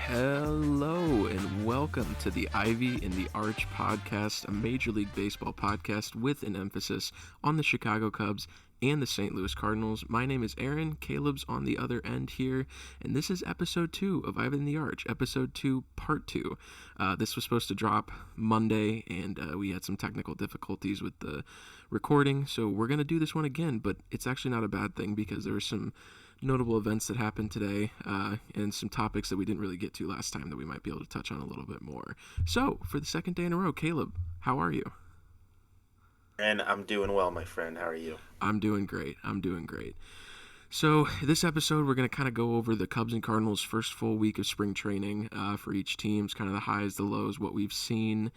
Hello and welcome to the Ivy in the Arch podcast, a Major League Baseball podcast with an emphasis on the Chicago Cubs and the St. Louis Cardinals. My name is Aaron. Caleb's on the other end here, and this is episode 2 of Ivy in the Arch, episode 2, part 2. This was supposed to drop Monday, and we had some technical difficulties with the recording, so we're going to do this one again, but it's actually not a bad thing because there were some notable events that happened today and some topics that we didn't really get to last time that we might be able to touch on a little bit more. So, for the second day in a row, Caleb, how are you? And I'm doing well, my friend. How are you? I'm doing great. So, this episode, we're going to kind of go over the Cubs and Cardinals' first full week of spring training for each team, kind of the highs, the lows, what we've seen.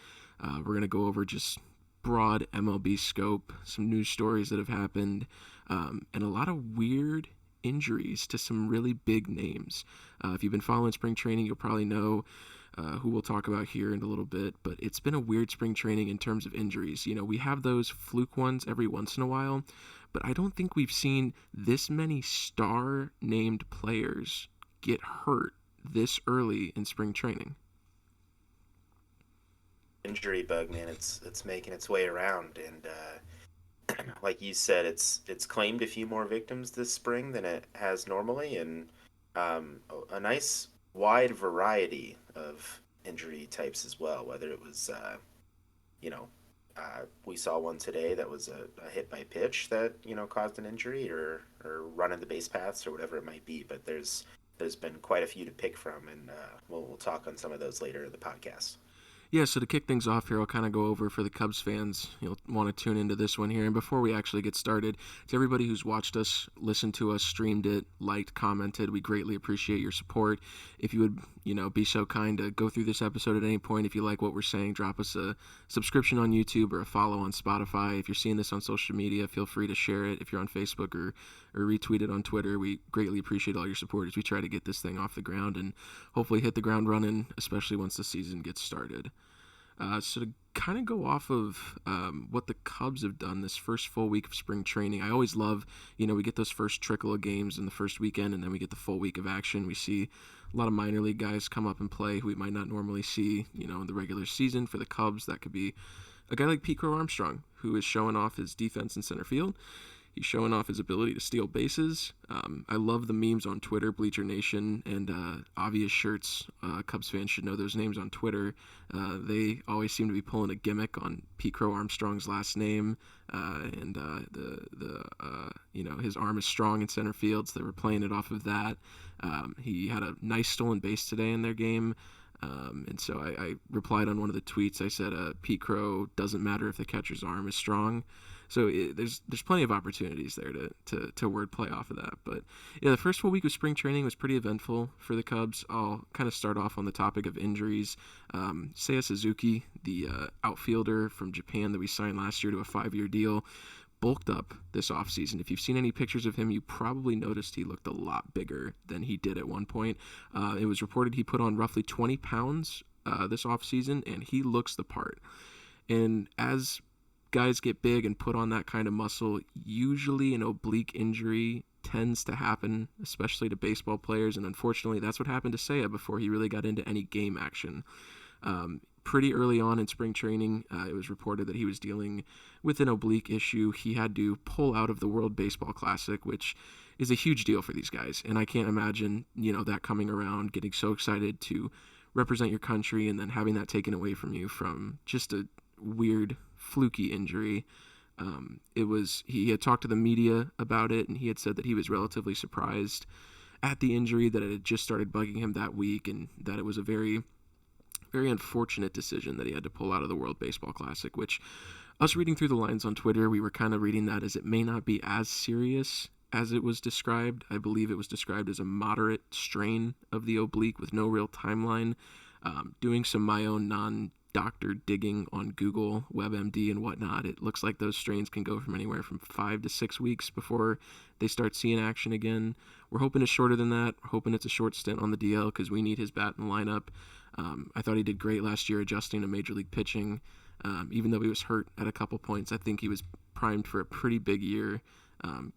We're going to go over just broad MLB scope, some news stories that have happened, and a lot of weird injuries to some really big names. If you've been following spring training, you'll probably know who we'll talk about here in a little bit, but it's been a weird spring training in terms of injuries. You know, we have those fluke ones every once in a while, but I don't think we've seen this many star-named players get hurt this early in spring training. Injury bug, man. It's making its way around, and like you said, it's claimed a few more victims this spring than it has normally, and a nice wide variety of injury types as well. Whether it was, we saw one today that was a hit by pitch that caused an injury, or running the base paths or whatever it might be. But there's been quite a few to pick from, and we'll talk on some of those later in the podcast. Yeah, so to kick things off here, I'll kind of go over for the Cubs fans, you'll want to tune into this one here. And before we actually get started, to everybody who's watched us, listened to us, streamed it, liked, commented, we greatly appreciate your support. If you would, be so kind to go through this episode at any point. If you like what we're saying, drop us a subscription on YouTube or a follow on Spotify. If you're seeing this on social media, feel free to share it. If you're on Facebook or retweet it on Twitter, we greatly appreciate all your support as we try to get this thing off the ground and hopefully hit the ground running, especially once the season gets started. So to kind of go off of what the Cubs have done this first full week of spring training, I always love, we get those first trickle of games in the first weekend, and then we get the full week of action. We see a lot of minor league guys come up and play who we might not normally see, in the regular season. For the Cubs, that could be a guy like Pete Crow Armstrong, who is showing off his defense in center field. He's showing off his ability to steal bases. I love the memes on Twitter, Bleacher Nation, and obvious shirts. Cubs fans should know those names on Twitter. They always seem to be pulling a gimmick on Pete Crow Armstrong's last name, and his arm is strong in center field, so they were playing it off of that. He had a nice stolen base today in their game. And so I replied on one of the tweets. I said, Pete Crow, doesn't matter if the catcher's arm is strong. So there's plenty of opportunities there to wordplay off of that. But yeah, the first full week of spring training was pretty eventful for the Cubs. I'll kind of start off on the topic of injuries. Seiya Suzuki, the outfielder from Japan that we signed last year to a 5-year deal, bulked up this offseason. If you've seen any pictures of him, you probably noticed he looked a lot bigger than he did at one point. It was reported he put on roughly 20 pounds this offseason, and he looks the part. And as guys get big and put on that kind of muscle, usually an oblique injury tends to happen, especially to baseball players, and unfortunately that's what happened to Seiya before he really got into any game action. Pretty early on in spring training, it was reported that he was dealing with an oblique issue. He had to pull out of the World Baseball Classic, which is a huge deal for these guys, and I can't imagine, that coming around, getting so excited to represent your country, and then having that taken away from you from just a weird fluky injury. He had talked to the media about it, and he had said that he was relatively surprised at the injury, that it had just started bugging him that week, and that it was a very, very unfortunate decision that he had to pull out of the World Baseball Classic, which us reading through the lines on Twitter, we were kind of reading that as it may not be as serious as it was described. I believe it was described as a moderate strain of the oblique with no real timeline. Doing some my own non-doctor digging on Google, WebMD, and whatnot, it looks like those strains can go from anywhere from 5 to 6 weeks before they start seeing action again. We're hoping it's shorter than that. We're hoping it's a short stint on the DL because we need his bat in the lineup. I thought he did great last year adjusting to Major League pitching. Even though he was hurt at a couple points, I think he was primed for a pretty big year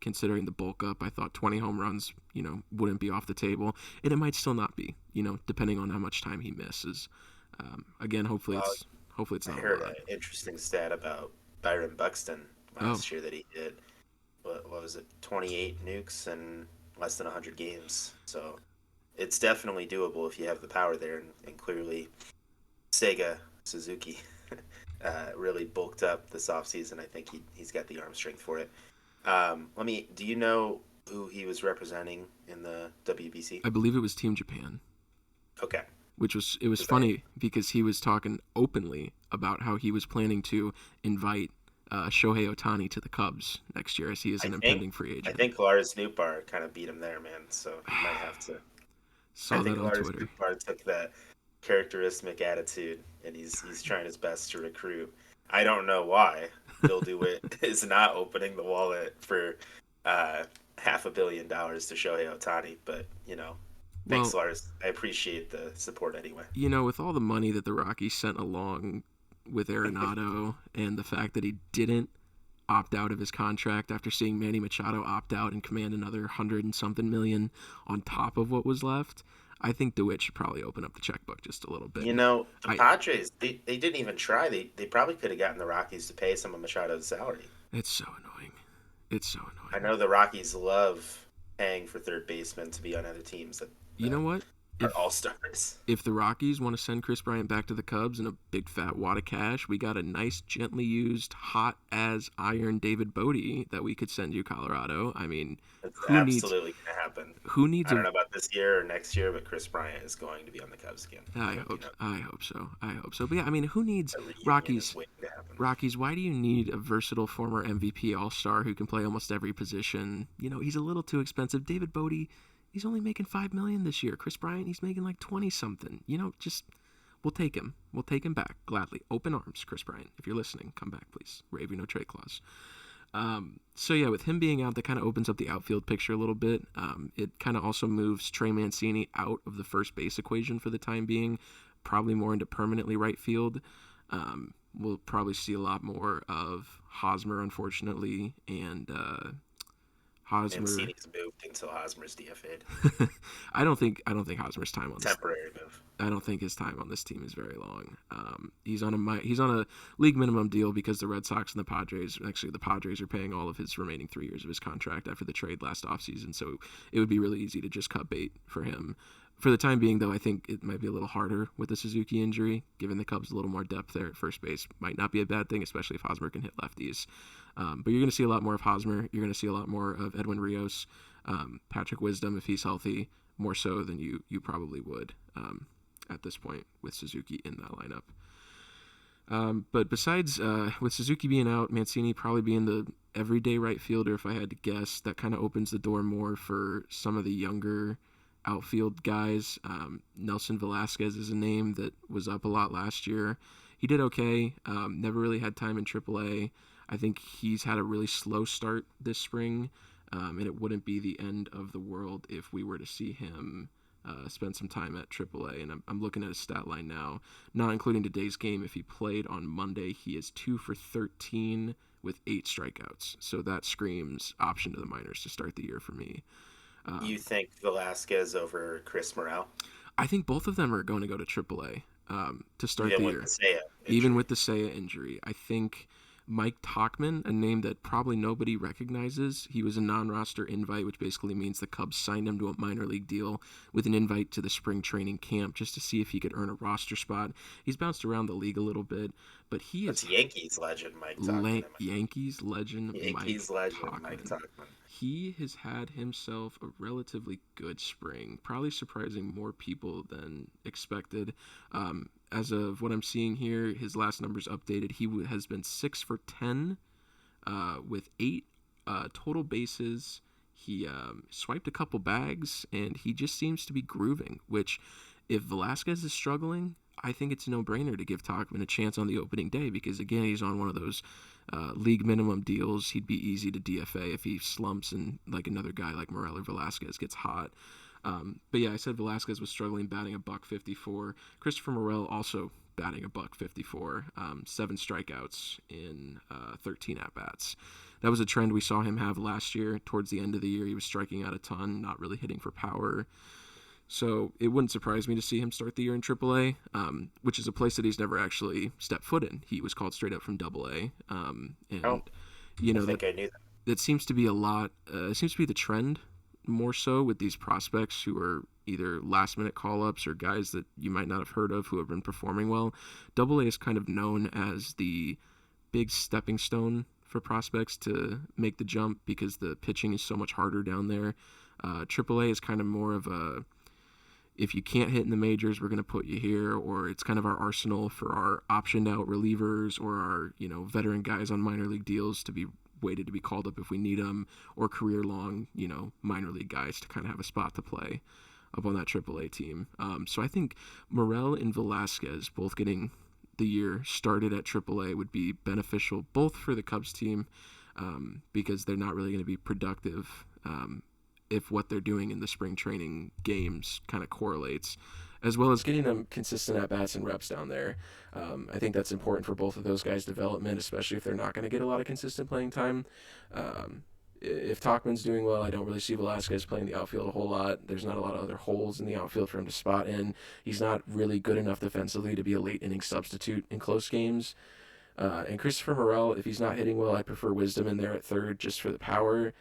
Considering the bulk up, I thought 20 home runs, wouldn't be off the table, and it might still not be, depending on how much time he misses. Again, Well, hopefully it's I not a heard lot. an interesting stat about Byron Buxton Oh, last year that he did. What was it? 28 nukes in less than 100 games. So it's definitely doable if you have the power there, and clearly Sega Suzuki really bulked up this offseason. I think he's got the arm strength for it. Do you know who he was representing in the WBC? I believe it was Team Japan, Okay. it was 'Cause I, funny because he was talking openly about how he was planning to invite Shohei Ohtani to the Cubs next year as he is I an think impending free I agent. think Lars Nootbaar kind of beat him there, man. So he might have to. I Saw that think on Lars Twitter. Nootbaar took that characteristic attitude, and he's trying his best to recruit. I don't know why Bill DeWitt is not opening the wallet for uh, $500 million to Shohei Ohtani, but thanks, Well, Lars. I appreciate the support anyway. with all the money that the Rockies sent along with Arenado and the fact that he didn't opt out of his contract after seeing Manny Machado opt out and command another hundred and something million on top of what was left, I think DeWitt should probably open up the checkbook just a little bit. The I Padres, they didn't even try. They probably could have gotten the Rockies to pay some of Machado's salary. It's so annoying. It's so I annoying. know the Rockies love paying for third basemen to be on other teams You know that what? are If all stars. if the Rockies want to send Chris Bryant back to the Cubs in a big fat wad of cash, we got a nice, gently used, hot as iron David Bodie that we could send you, Colorado. I mean, It's who needs absolutely going to happen. who needs I don't a know about this year or next year, but Chris Bryant is going to be on the Cubs again. I Looking hope up I hope so. I hope so. But yeah, I mean, who needs a reunion is Rockies? waiting to happen. Rockies, why do you need a versatile former MVP All-Star who can play almost every position? He's a little too expensive. David Bodie, he's only making $5 million this year. Chris Bryant, he's making like 20 something. Just we'll take him. We'll take him back gladly. Open arms, Chris Bryant. If you're listening, come back, please. Waive no trade clause. So yeah, with him being out, that kind of opens up the outfield picture a little bit. It kind of also moves Trey Mancini out of the first base equation for the time being, probably more into permanently right field. We'll probably see a lot more of Hosmer, unfortunately, and Hosmer. Mancini's moved until Hosmer's DFA'd. I don't think Hosmer's time on this. Temporary move. I don't think his time on this team is very long. He's on a league minimum deal because the Red Sox and the Padres, actually the Padres, are paying all of his remaining 3 years of his contract after the trade last offseason. So it would be really easy to just cut bait for him. For the time being, though, I think it might be a little harder with the Suzuki injury, given the Cubs a little more depth there at first base. Might not be a bad thing, especially if Hosmer can hit lefties. But you're going to see a lot more of Hosmer. You're going to see a lot more of Edwin Rios, Patrick Wisdom if he's healthy, more so than you probably would at this point with Suzuki in that lineup. But besides, with Suzuki being out, Mancini probably being the everyday right fielder, if I had to guess, that kind of opens the door more for some of the younger outfield guys. Nelson Velasquez is a name that was up a lot last year. He did okay. Never really had time in AAA. I think he's had a really slow start this spring, and it wouldn't be the end of the world if we were to see him spend some time at AAA. And I'm looking at his stat line now, not including today's game. If he played on Monday, he is 2 for 13 with 8 strikeouts. So that screams option to the minors to start the year for me. You think Velasquez over Chris Morel? I think both of them are going to go to AAA to start Even the with year. the Seiya Even injury. with the Seiya injury. I think Mike Tauchman, a name that probably nobody recognizes, he was a non-roster invite, which basically means the Cubs signed him to a minor league deal with an invite to the spring training camp just to see if he could earn a roster spot. He's bounced around the league a little bit, but he That's is Yankees legend Mike Tauchman. Yankees legend Yankees Mike legend Mike Tauchman. Tauchman. He has had himself a relatively good spring, probably surprising more people than expected. As of what I'm seeing here, his last numbers updated, he has been 6 for 10 with 8 total bases. He swiped a couple bags, and he just seems to be grooving, which if Velasquez is struggling, I think it's a no-brainer to give Tauchman a chance on the opening day because, again, he's on one of those league minimum deals. He'd be easy to DFA if he slumps and like another guy like Morel or Velasquez gets hot. But yeah, I said Velasquez was struggling, batting a buck 54. Christopher Morel also batting a buck 54, 7 strikeouts in 13 at bats. That was a trend we saw him have last year. Towards the end of the year, he was striking out a ton, not really hitting for power. So it wouldn't surprise me to see him start the year in AAA, which is a place that he's never actually stepped foot in. He was called straight up from AA, and Oh, you I know think I knew that. that seems to be a lot. It seems to be the trend more so with these prospects who are either last minute call ups or guys that you might not have heard of who have been performing well. AA is kind of known as the big stepping stone for prospects to make the jump because the pitching is so much harder down there. AAA is kind of more of a, if you can't hit in the majors, we're going to put you here, or it's kind of our arsenal for our optioned out relievers or our, veteran guys on minor league deals to be waited to be called up if we need them, or career long, minor league guys to kind of have a spot to play up on that AAA team. So I think Morel and Velasquez both getting the year started at AAA would be beneficial both for the Cubs team, because they're not really going to be productive if what they're doing in the spring training games kind of correlates, as well as getting them consistent at bats and reps down there. I think that's important for both of those guys' development, especially if they're not going to get a lot of consistent playing time. If Tauchman's doing well, I don't really see Velasquez playing the outfield a whole lot. There's not a lot of other holes in the outfield for him to spot in. He's not really good enough defensively to be a late inning substitute in close games. And Christopher Morel, if he's not hitting well, I prefer Wisdom in there at third just for the power.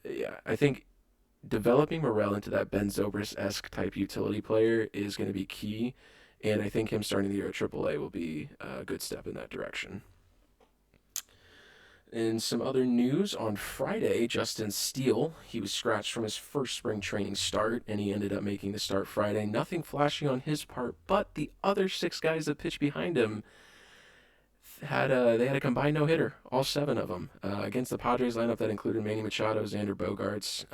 Yeah, I think developing Morel into that Ben Zobrist-esque type utility player is going to be key, and I think him starting the year at AAA will be a good step in that direction. In some other news, on Friday, Justin Steele, he was scratched from his first spring training start, and he ended up making the start Friday. Nothing flashy on his part, but the other 6 guys that pitched behind him had a combined no-hitter, all 7 of them, against the Padres lineup that included Manny Machado, Xander Bogaerts.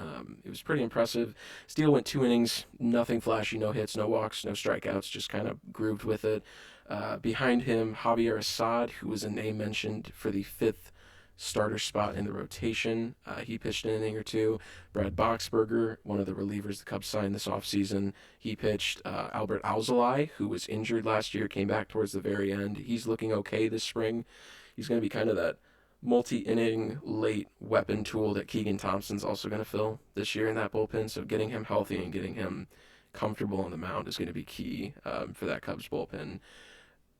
It was pretty impressive. Steele went 2 innings, nothing flashy, no hits, no walks, no strikeouts, just kind of grooved with it. Behind him, Javier Assad, who was a name mentioned for the 5th starter spot in the rotation. He pitched an inning or 2. Brad Boxberger, one of the relievers the Cubs signed this offseason, he pitched. Albert Alzolay, who was injured last year, came back towards the very end. He's looking okay this spring. He's going to be kind of that multi-inning late weapon tool that Keegan Thompson's also going to fill this year in that bullpen. So getting him healthy and getting him comfortable on the mound is going to be key for that Cubs bullpen.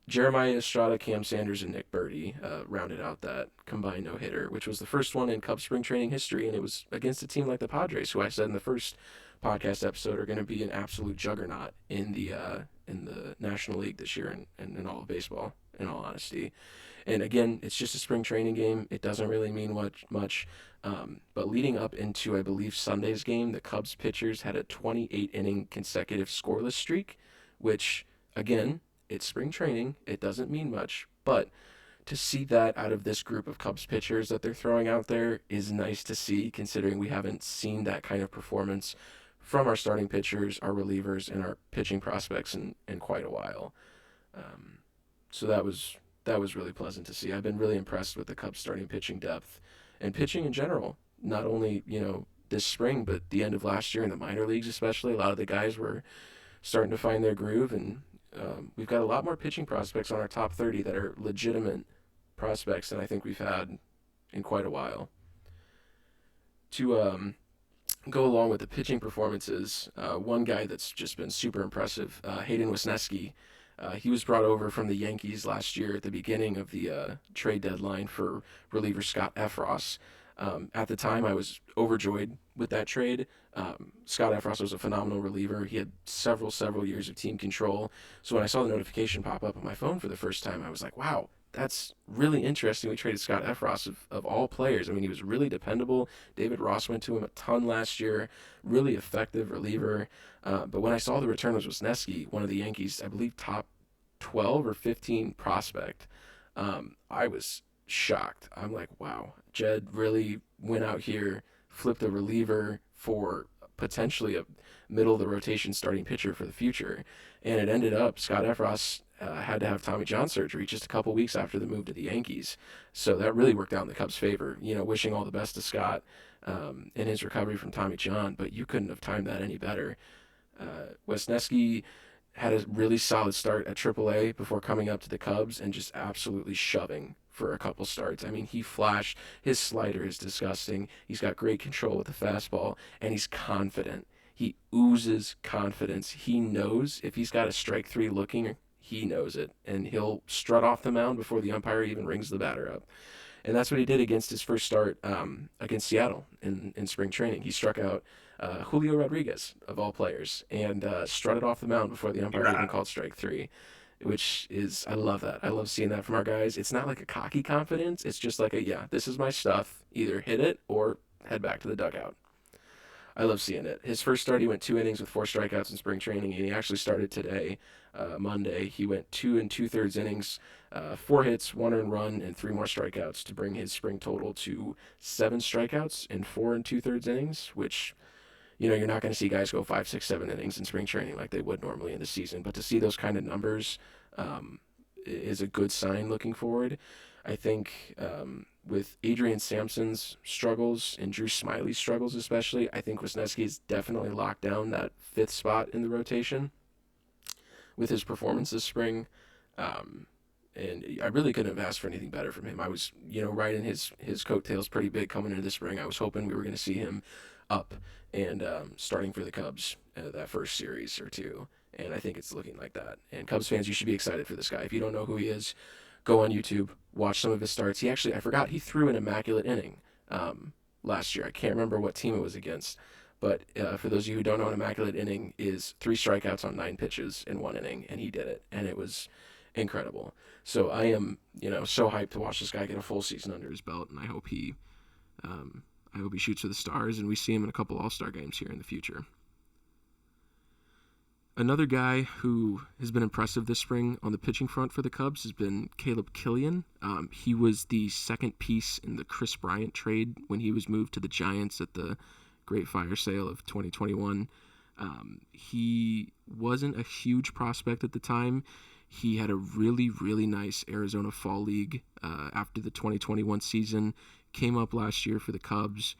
Jeremiah Estrada, Cam Sanders, and Nick Burdi rounded out that combined no-hitter, which was the first one in Cubs spring training history, and it was against a team like the Padres, who I said in the first podcast episode are going to be an absolute juggernaut in the National League this year and in all of baseball, in all honesty. And again, it's just a spring training game. It doesn't really mean much. But leading up into, I believe, Sunday's game, the Cubs pitchers had a 28-inning consecutive scoreless streak, which, again, it's spring training. It doesn't mean much, but to see that out of this group of Cubs pitchers that they're throwing out there is nice to see, considering we haven't seen that kind of performance from our starting pitchers, our relievers, and our pitching prospects in quite a while. So that was really pleasant to see. I've been really impressed with the Cubs starting pitching depth and pitching in general. Not only this spring, but the end of last year in the minor leagues, especially. A lot of the guys were starting to find their groove, and we've got a lot more pitching prospects on our top 30 that are legitimate prospects than I think we've had in quite a while. To go along with the pitching performances, one guy that's just been super impressive, Hayden Wesneski. He was brought over from the Yankees last year at the beginning of the trade deadline for reliever Scott Effross. At the time, I was overjoyed with that trade. Scott Effross was a phenomenal reliever. He had several years of team control. So when I saw the notification pop up on my phone for the first time, I was like, wow, that's really interesting. We traded Scott Effross of all players. I mean, he was really dependable. David Ross went to him a ton last year. Really effective reliever. But when I saw the return was Wesneski, one of the Yankees, I believe top 12 or 15 prospect, I was shocked. I'm like, wow, Jed really went out here, flipped a reliever for potentially a middle of the rotation starting pitcher for the future. And it ended up Scott Effross had to have Tommy John surgery just a couple weeks after the move to the Yankees. So that really worked out in the Cubs' favor. Wishing all the best to Scott in his recovery from Tommy John, but you couldn't have timed that any better. Wesneski had a really solid start at AAA before coming up to the Cubs and just absolutely shoving for a couple starts. I mean, he flashed. His slider is disgusting. He's got great control with the fastball, and he's confident. He oozes confidence. He knows if he's got a strike three looking, he knows it, and he'll strut off the mound before the umpire even rings the batter up. And that's what he did against his first start against Seattle in spring training. He struck out Julio Rodriguez, of all players, and strutted off the mound before the umpire even called strike three, which is, I love that. I love seeing that from our guys. It's not like a cocky confidence. It's just like yeah, this is my stuff. Either hit it or head back to the dugout. I love seeing it. His first start, he went 2 innings with 4 strikeouts in spring training, and he actually started today, Monday. He went 2 2/3 innings, 4 hits, 1 earned run, and 3 more strikeouts to bring his spring total to 7 strikeouts in 4 2/3 innings, which, you're not going to see guys go 5, 6, 7 innings in spring training like they would normally in the season. But to see those kind of numbers is a good sign looking forward. I think with Adrian Sampson's struggles and Drew Smyly's struggles especially, I think Wesneski has definitely locked down that 5th spot in the rotation with his performance this spring. And I really couldn't have asked for anything better from him. I was, riding his coattails pretty big coming into the spring. I was hoping we were going to see him up and starting for the Cubs that first series or two. And I think it's looking like that. And Cubs fans, you should be excited for this guy. If you don't know who he is, go on YouTube, watch some of his starts. I forgot he threw an immaculate inning last year. I can't remember what team it was against. But for those of you who don't know, an immaculate inning is 3 strikeouts on 9 pitches in 1 inning, and he did it. And it was incredible. So I am, so hyped to watch this guy get a full season under his belt, and I hope he shoots for the stars, and we see him in a couple All-Star games here in the future. Another guy who has been impressive this spring on the pitching front for the Cubs has been Caleb Killian. He was the second piece in the Chris Bryant trade when he was moved to the Giants at the Great Fire Sale of 2021. He wasn't a huge prospect at the time. He had a really, really nice Arizona Fall League after the 2021 season, came up last year for the Cubs,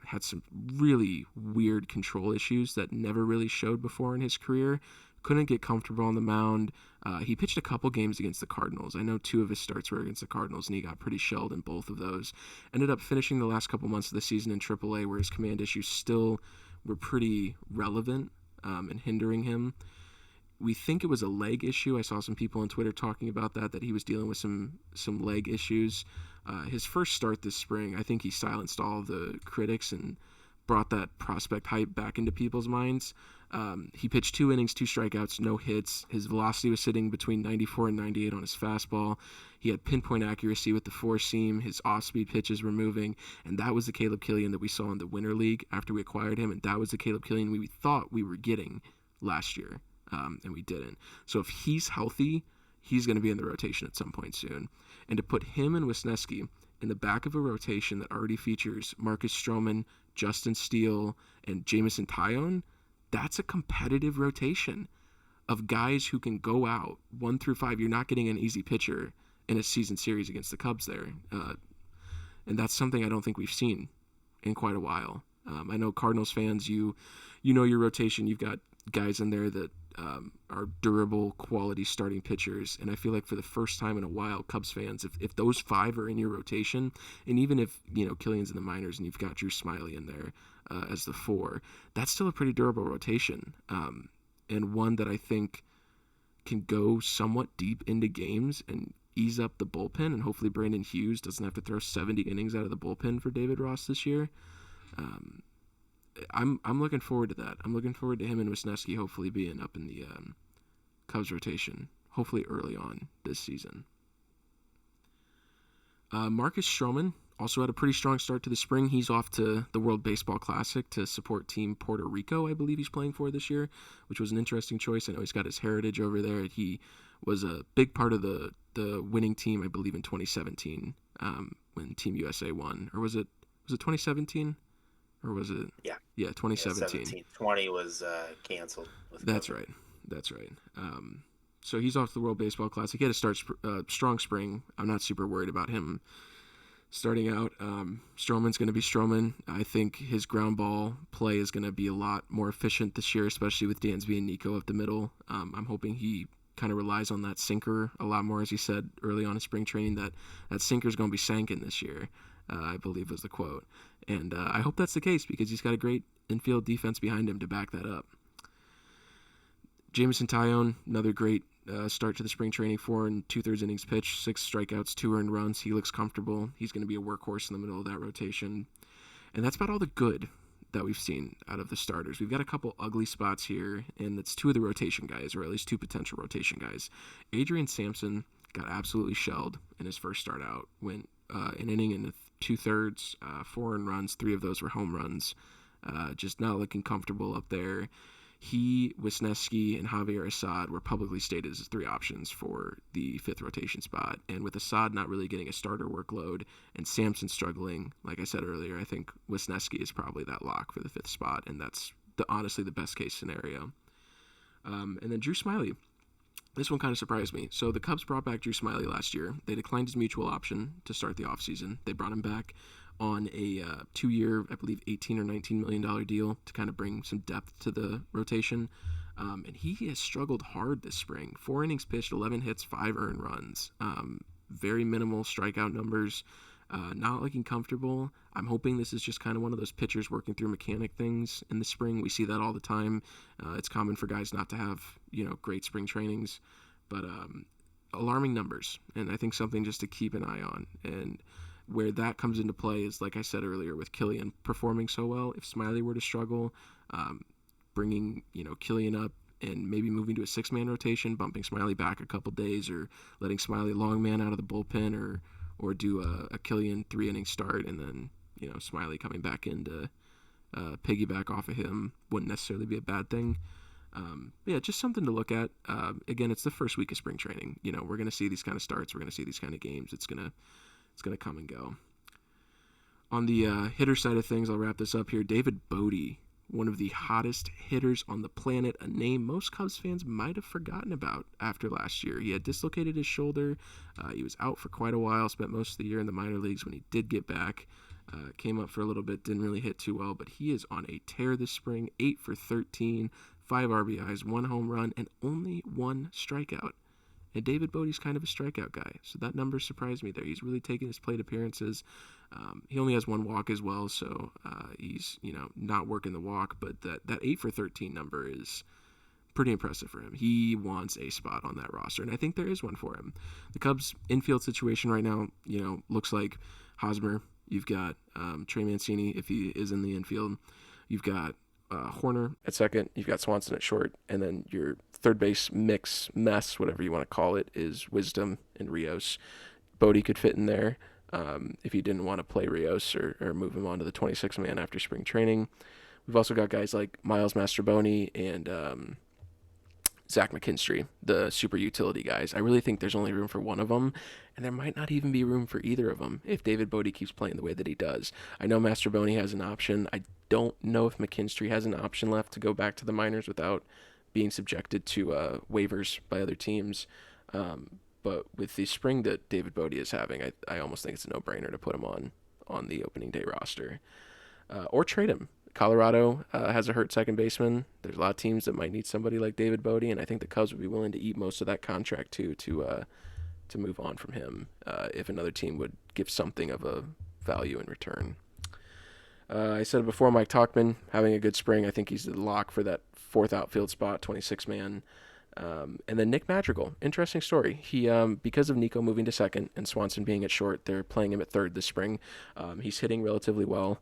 had some really weird control issues that never really showed before in his career. Couldn't get comfortable on the mound. He pitched a couple games against the Cardinals. I know 2 of his starts were against the Cardinals, and he got pretty shelled in both of those. Ended up finishing the last couple months of the season in AAA, where his command issues still were pretty relevant and hindering him. We think it was a leg issue. I saw some people on Twitter talking about that he was dealing with some leg issues. His first start this spring, I think he silenced all of the critics and brought that prospect hype back into people's minds. He pitched 2 innings, 2 strikeouts, no hits. His velocity was sitting between 94 and 98 on his fastball. He had pinpoint accuracy with the 4-seam. His off-speed pitches were moving, and that was the Caleb Killian that we saw in the Winter League after we acquired him, and that was the Caleb Killian we thought we were getting last year. And we didn't. So if he's healthy, he's going to be in the rotation at some point soon. And to put him and Wesneski in the back of a rotation that already features Marcus Stroman, Justin Steele, and Jamison Tyone, that's a competitive rotation of guys who can go out 1 through 5. You're not getting an easy pitcher in a season series against the Cubs there. And that's something I don't think we've seen in quite a while. I know Cardinals fans, you know your rotation. You've got guys in there that are durable, quality starting pitchers. And I feel like for the first time in a while, Cubs fans, if those 5 are in your rotation, and even if, Killian's in the minors and you've got Drew Smyly in there as the 4, that's still a pretty durable rotation. And one that I think can go somewhat deep into games and ease up the bullpen. And hopefully Brandon Hughes doesn't have to throw 70 innings out of the bullpen for David Ross this year. I'm looking forward to that. I'm looking forward to him and Wesneski hopefully being up in the Cubs rotation, hopefully early on this season. Marcus Stroman also had a pretty strong start to the spring. He's off to the World Baseball Classic to support Team Puerto Rico, I believe he's playing for this year, which was an interesting choice. I know he's got his heritage over there. He was a big part of the winning team, I believe, in 2017 when Team USA won. Or was it 2017? Or was it? Yeah, 2017. 20 was canceled. That's right. So he's off to the World Baseball Classic. He had to start strong spring. I'm not super worried about him starting out. Stroman's going to be Stroman. I think his ground ball play is going to be a lot more efficient this year, especially with Dansby and Nico up the middle. I'm hoping he kind of relies on that sinker a lot more, as he said early on in spring training, that sinker's going to be sanking this year, I believe was the quote. And I hope that's the case because he's got a great infield defense behind him to back that up. Jameson Taillon, another great start to the spring training, 4 2/3 innings pitched, 6 strikeouts, 2 earned runs. He looks comfortable. He's going to be a workhorse in the middle of that rotation. And that's about all the good that we've seen out of the starters. We've got a couple ugly spots here, and it's 2 of the rotation guys, or at least 2 potential rotation guys. Adrian Sampson got absolutely shelled in his first start out. Went an inning and 2/3, 4 earned runs. 3 of those were home runs. Just not looking comfortable up there. He, Wisniewski, and Javier Assad were publicly stated as 3 options for the 5th rotation spot. And with Assad not really getting a starter workload and Sampson struggling, like I said earlier, I think Wisniewski is probably that lock for the 5th spot, and that's honestly the best case scenario. And then Drew Smyly. This one kind of surprised me. So the Cubs brought back Drew Smyly last year. They declined his mutual option to start the offseason. They brought him back on a 2-year, I believe, $18 or $19 million deal to kind of bring some depth to the rotation. And he has struggled hard this spring. 4 innings pitched, 11 hits, 5 earned runs. Very minimal strikeout numbers. Not looking comfortable. I'm hoping this is just kind of one of those pitchers working through mechanic things in the spring. We see that all the time. It's common for guys not to have, great spring trainings. But alarming numbers. And I think something just to keep an eye on. And where that comes into play is, like I said earlier, with Killian performing so well. If Smyly were to struggle, bringing Killian up and maybe moving to a 6-man rotation, bumping Smyly back a couple days, or letting Smyly long man out of the bullpen, or do a Killian 3-inning start, and then Smyly coming back in to piggyback off of him wouldn't necessarily be a bad thing. Yeah, just something to look at. Again, it's the first week of spring training. We're going to see these kind of starts. We're going to see these kind of games. It's going to come and go. On the hitter side of things, I'll wrap this up here. David Bodie, one of the hottest hitters on the planet, a name most Cubs fans might have forgotten about after last year. He had dislocated his shoulder. He was out for quite a while, spent most of the year in the minor leagues. When he did get back, came up for a little bit, didn't really hit too well, but he is on a tear this spring. 8 for 13, 5 RBIs, 1 home run, and only 1 strikeout. And David Bodie's kind of a strikeout guy, so that number surprised me there. He's really taken his plate appearances. He only has 1 walk as well, so he's not working the walk. But that 8 for 13 number is pretty impressive for him. He wants a spot on that roster, and I think there is one for him. The Cubs' infield situation right now, looks like Hosmer. You've got Trey Mancini if he is in the infield. You've got Horner at second. You've got Swanson at short, and then your third base mess, whatever you want to call it, is Wisdom and Rios. Bodie could fit in there if you didn't want to play Rios or move him on to the 26-man after spring training. We've also got guys like Miles Mastroboni and Zach McKinstry, the super utility guys. I really think there's only room for one of them, and there might not even be room for either of them if David Bodie keeps playing the way that he does. I know Mastroboni has an option. I don't know if McKinstry has an option left to go back to the minors without being subjected to waivers by other teams. But with the spring that David Bodie is having, I almost think it's a no-brainer to put him on the opening day roster. Or trade him. Colorado has a hurt second baseman. There's a lot of teams that might need somebody like David Bodie, and I think the Cubs would be willing to eat most of that contract too to move on from him if another team would give something of a value in return. I said before, Mike Tauchman having a good spring. I think he's the lock for that 4th outfield spot, 26-man. And then Nick Madrigal, interesting story. He, because of Nico moving to second and Swanson being at short, they're playing him at third this spring. He's hitting relatively well.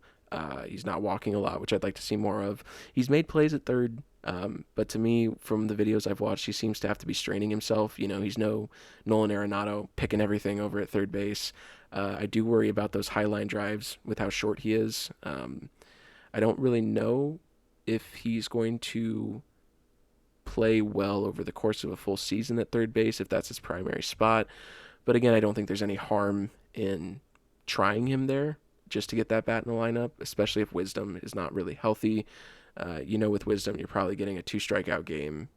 He's not walking a lot, which I'd like to see more of. He's made plays at third, but to me, from the videos I've watched, he seems to have to be straining himself. He's no Nolan Arenado picking everything over at third base. I do worry about those high line drives with how short he is. I don't really know if he's going to play well over the course of a full season at third base, if that's his primary spot. But again, I don't think there's any harm in trying him there just to get that bat in the lineup, especially if Wisdom is not really healthy. With Wisdom, you're probably getting a 2 strikeout game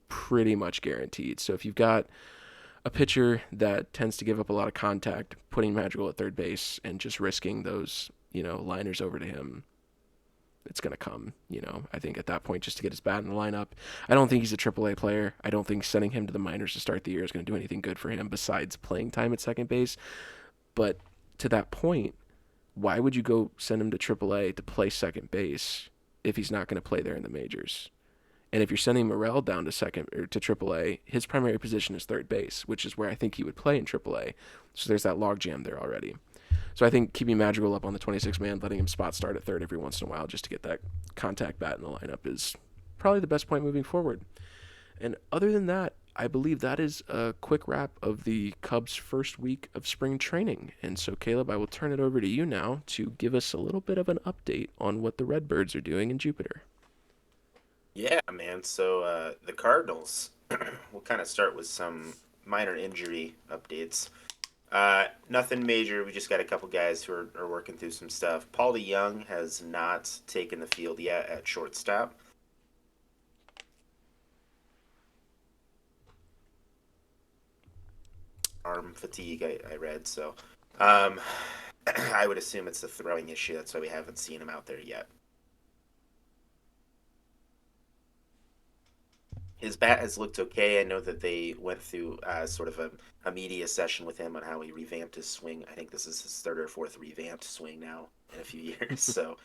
pretty much guaranteed. So if you've got a pitcher that tends to give up a lot of contact, putting Madrigal at third base and just risking those, liners over to him, it's going to come, I think at that point just to get his bat in the lineup. I don't think he's a AAA player. I don't think sending him to the minors to start the year is going to do anything good for him besides playing time at second base. But to that point, why would you go send him to AAA to play second base if he's not going to play there in the majors? And if you're sending Morel down to second or to AAA, his primary position is third base, which is where I think he would play in AAA. So there's that logjam there already. So I think keeping Madrigal up on the 26 man, letting him spot start at third every once in a while just to get that contact bat in the lineup is probably the best point moving forward. And other than that, I believe that is a quick wrap of the Cubs' first week of spring training. And so, Caleb, I will turn it over to you now to give us a little bit of an update on what the Redbirds are doing in Jupiter. Yeah, man. So the Cardinals, we'll kind of start with some minor injury updates. Nothing major. We just got a couple guys who are working through some stuff. Paul DeYoung has not taken the field yet at shortstop. Arm fatigue, I read. So um, I would assume it's a throwing issue. That's why we haven't seen him out there yet. His bat has looked okay. I know that they went through sort of a media session with him on how he revamped his swing. I think this is his third or fourth revamped swing now in a few years. So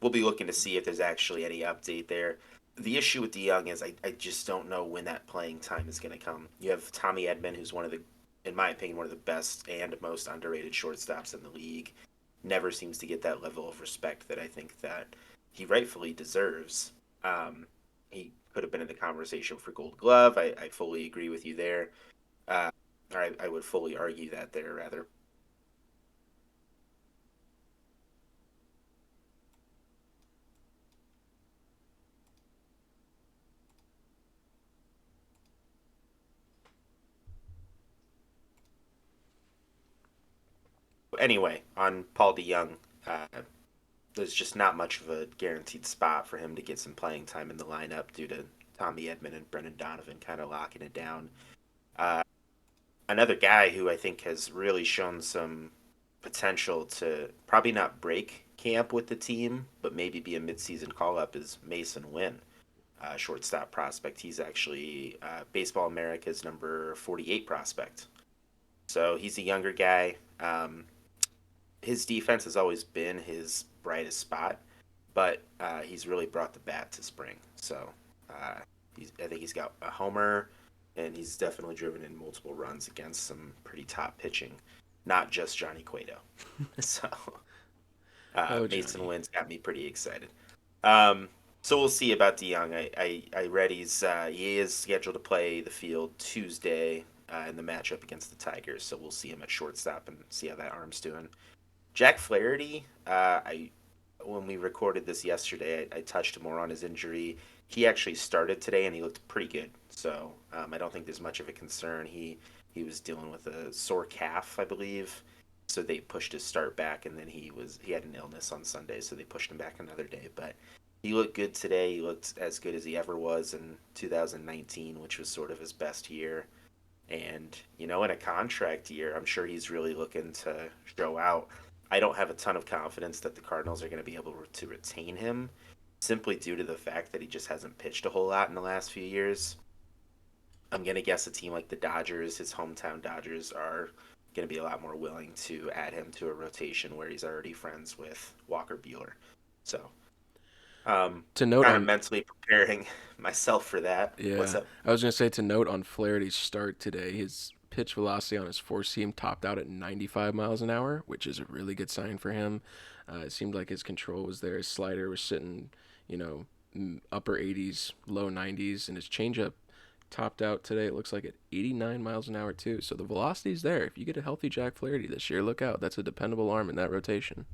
we'll be looking to see if there's actually any update there. The issue with DeYoung is I just don't know when that playing time is going to come. You have Tommy Edman, who's one of the, in my opinion, one of the best and most underrated shortstops in the league. Never seems to get that level of respect that I think that he rightfully deserves. He could have been in the conversation for Gold Glove. I fully agree with you there. Uh, I would fully argue that there, rather. Anyway, on Paul DeYoung, uh, there's just not much of a guaranteed spot for him to get some playing time in the lineup due to Tommy Edman and Brendan Donovan kind of locking it down. Uh, Another guy who I think has really shown some potential to probably not break camp with the team, but maybe be a midseason call up is Mason Wynn, shortstop prospect. He's actually Baseball America's number 48 prospect. So he's a younger guy. His defense has always been his brightest spot, but he's really brought the bat to spring. So I think he's got a homer, and he's definitely driven in multiple runs against some pretty top pitching, not just Johnny Cueto. So Oh, Mason Johnny. Wynn's got me pretty excited. Um, so we'll see about DeYoung. I read he is scheduled to play the field Tuesday in the matchup against the Tigers. So we'll see him at shortstop and see how that arm's doing. Jack Flaherty, I when we recorded this yesterday, I touched more on his injury. He actually started today and he looked pretty good. So I don't think there's much of a concern. He was dealing with a sore calf, I believe. So they pushed his start back, and then he had an illness on Sunday, so they pushed him back another day. But he looked good today. He looked as good as he ever was in 2019, which was sort of his best year. And, in a contract year, I'm sure he's really looking to show out. I don't have a ton of confidence that the Cardinals are going to be able to retain him simply due to the fact that he just hasn't pitched a whole lot in the last few years. I'm going to guess a team like the Dodgers, his hometown Dodgers, are going to be a lot more willing to add him to a rotation where he's already friends with Walker Bueller. So, To note kind of on, mentally preparing myself for that. What's yeah, up? I was going to say to note on Flaherty's start today, his pitch velocity on his four seam topped out at 95 miles an hour, which is a really good sign for him. It seemed like his control was there. His slider was sitting, you know, upper 80s, low 90s, and his changeup topped out today. It looks like at 89 miles an hour too. So the velocity's there. If you get a healthy Jack Flaherty this year, look out. That's a dependable arm in that rotation.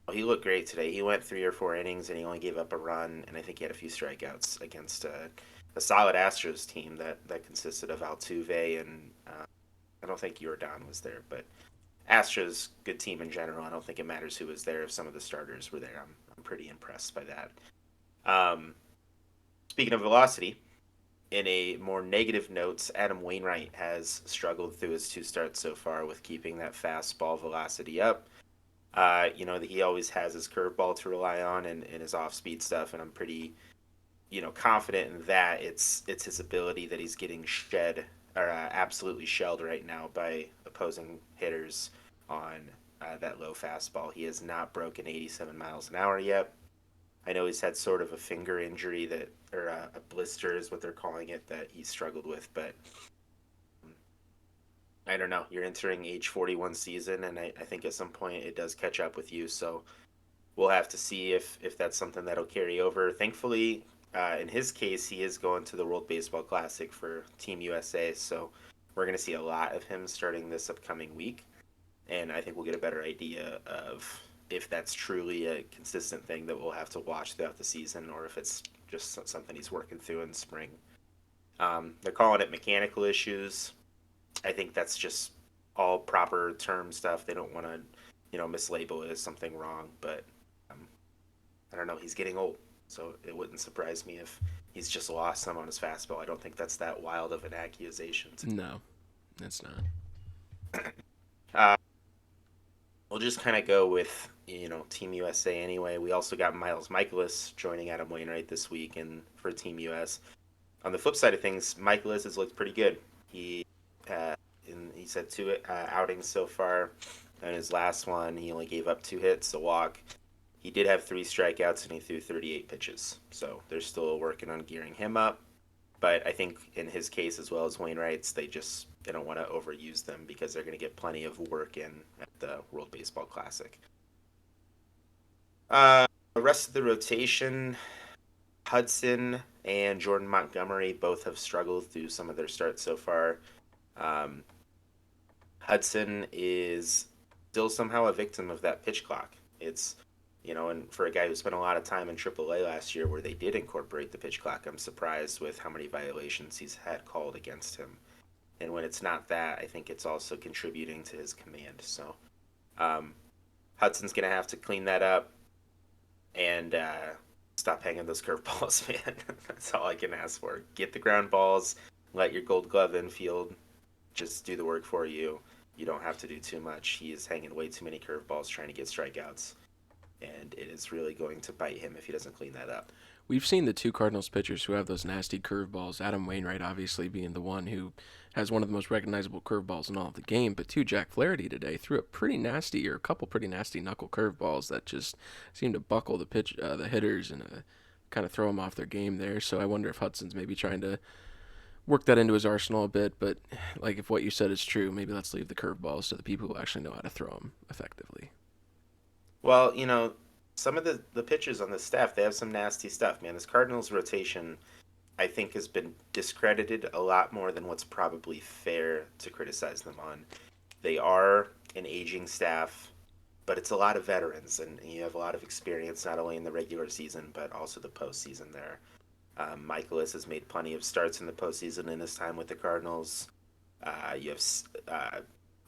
Well, he looked great today. He went 3 or 4 innings and he only gave up a run, and I think he had a few strikeouts against a solid Astros team that consisted of Altuve and I don't think Jordan was there, but Astros good team in general. I don't think it matters who was there if some of the starters were there. I'm pretty impressed by that. Um, Speaking of velocity, in a more negative note, Adam Wainwright has struggled through his two starts so far with keeping that fastball velocity up. He always has his curveball to rely on and his off speed stuff, and I'm pretty, confident in that. It's his ability that he's getting shed or absolutely shelled right now by opposing hitters on that low fastball. He has not broken 87 miles an hour yet. I know he's had sort of a finger injury that, or a blister is what they're calling it, that he struggled with, but I don't know. You're entering age 41 season, and I think at some point it does catch up with you. So we'll have to see if that's something that'll carry over. Thankfully, in his case, he is going to the World Baseball Classic for Team USA, so we're going to see a lot of him starting this upcoming week, and I think we'll get a better idea of if that's truly a consistent thing that we'll have to watch throughout the season, or if it's just something he's working through in spring. They're calling it mechanical issues. I think that's just all proper term stuff. They don't want to, mislabel it as something wrong, but um, I don't know. He's getting old, so it wouldn't surprise me if he's just lost some on his fastball. I don't think that's that wild of an accusation. No, it's not. Uh, we'll just kind of go with Team USA anyway. We also got Miles Michaelis joining Adam Wainwright this week and for Team US. On the flip side of things, Michaelis has looked pretty good. Uh, he's had two outings so far. In his last one, he only gave up 2 hits, a walk. He did have 3 strikeouts and he threw 38 pitches. So they're still working on gearing him up. But I think in his case, as well as Wainwright's, they don't want to overuse them because they're going to get plenty of work in at the World Baseball Classic. The rest of the rotation, Hudson and Jordan Montgomery both have struggled through some of their starts so far. Um, Hudson is still somehow a victim of that pitch clock. It's, and for a guy who spent a lot of time in AAA last year where they did incorporate the pitch clock, I'm surprised with how many violations he's had called against him. And when it's not that, I think it's also contributing to his command. So um, Hudson's going to have to clean that up and stop hanging those curveballs, man. That's all I can ask for. Get the ground balls, let your gold glove infield just do the work for you. You don't have to do too much. He is hanging way too many curveballs trying to get strikeouts, and it is really going to bite him if he doesn't clean that up. We've seen the two Cardinals pitchers who have those nasty curveballs, Adam Wainwright obviously being the one who has one of the most recognizable curveballs in all of the game, but too, Jack Flaherty today threw a couple pretty nasty knuckle curveballs that just seemed to buckle the hitters and kind of throw them off their game there. So I wonder if Hudson's maybe trying to work that into his arsenal a bit, but like if what you said is true, maybe let's leave the curveballs to the people who actually know how to throw them effectively. Well, some of the pitchers on the staff, they have some nasty stuff, man. This Cardinals rotation, I think, has been discredited a lot more than what's probably fair to criticize them on. They are an aging staff, but it's a lot of veterans, and you have a lot of experience not only in the regular season but also the postseason there. Michaelis has made plenty of starts in the postseason in his time with the Cardinals. You have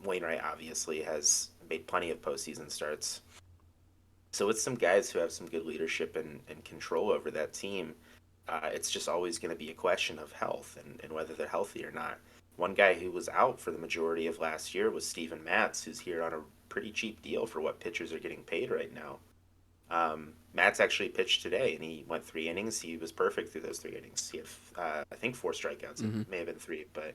Wainwright obviously has made plenty of postseason starts. So it's some guys who have some good leadership and control over that team. It's just always going to be a question of health and whether they're healthy or not. One guy who was out for the majority of last year was Steven Matz, who's here on a pretty cheap deal for what pitchers are getting paid right now. Matz actually pitched today, and he went 3 innings. He was perfect through those 3 innings. He had, I think, 4 strikeouts. Mm-hmm. It may have been 3, but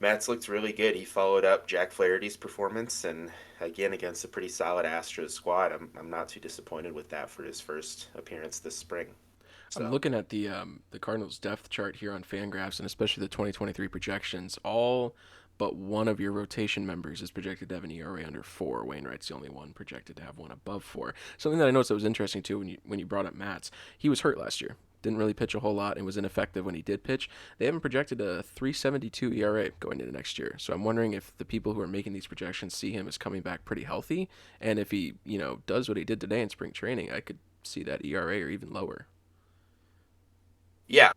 Matz looked really good. He followed up Jack Flaherty's performance, and again against a pretty solid Astros squad. I'm not too disappointed with that for his first appearance this spring. I'm So looking at the Cardinals depth chart here on Fangraphs, and especially the 2023 projections. All but one of your rotation members is projected to have an ERA under 4. Wainwright's the only one projected to have one above 4. Something that I noticed that was interesting too when you brought up Matz, he was hurt last year. Didn't really pitch a whole lot and was ineffective when he did pitch. They haven't projected a 3.72 ERA going into next year. So I'm wondering if the people who are making these projections see him as coming back pretty healthy, and if he does what he did today in spring training, I could see that ERA or even lower. yeah,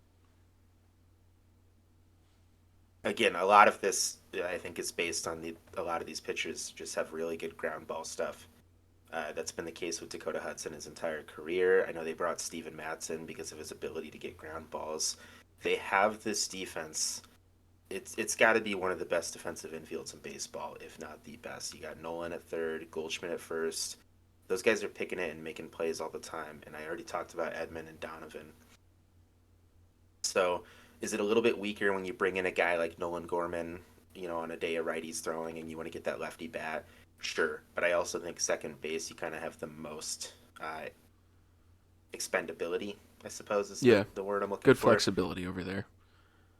again, a lot of this I think is based on a lot of these pitchers just have really good ground ball stuff. That's been the case with Dakota Hudson his entire career. I know they brought Steven Matz in because of his ability to get ground balls. they have this defense. It's got to be one of the best defensive infields in baseball, if not the best. You got Nolan at third, Goldschmidt at first. Those guys are picking it and making plays all the time. And I already talked about Edman and Donovan. So is it a little bit weaker when you bring in a guy like Nolan Gorman, on a day a righty's throwing and you want to get that lefty bat? Sure. But I also think second base, you kind of have the most expendability, I suppose is Yeah, the word I'm looking good for. flexibility over there.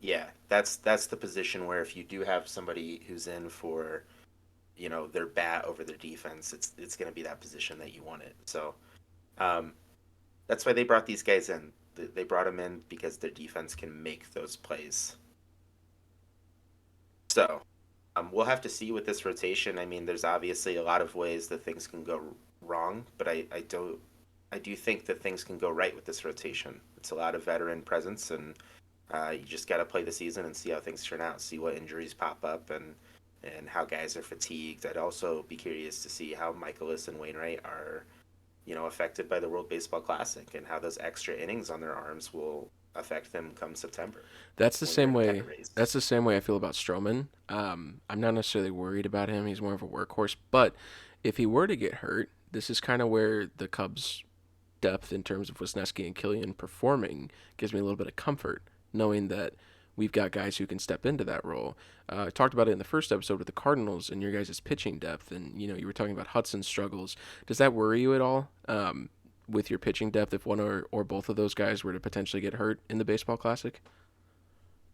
Yeah, that's the position where if you do have somebody who's in for, their bat over their defense, it's going to be that position that you want it. So, um, that's why they brought these guys in. They brought them in because their defense can make those plays. So, we'll have to see with this rotation. I mean, there's obviously a lot of ways that things can go wrong, but I do think that things can go right with this rotation. It's a lot of veteran presence, and you just got to play the season and see how things turn out, see what injuries pop up, and how guys are fatigued. I'd also be curious to see how Michaelis and Wainwright are, affected by the World Baseball Classic and how those extra innings on their arms will affect them come September That's the when you're same in a way. pennant race. That's the same way I feel about Stroman. I'm not necessarily worried about him. He's more of a workhorse. But if he were to get hurt, this is kind of where the Cubs' depth in terms of Wisniewski and Killian performing gives me a little bit of comfort, knowing that we've got guys who can step into that role. I talked about it in the first episode with the Cardinals and your guys' pitching depth, and you were talking about Hudson's struggles. Does that worry you at all? With your pitching depth, if one or both of those guys were to potentially get hurt in the baseball classic?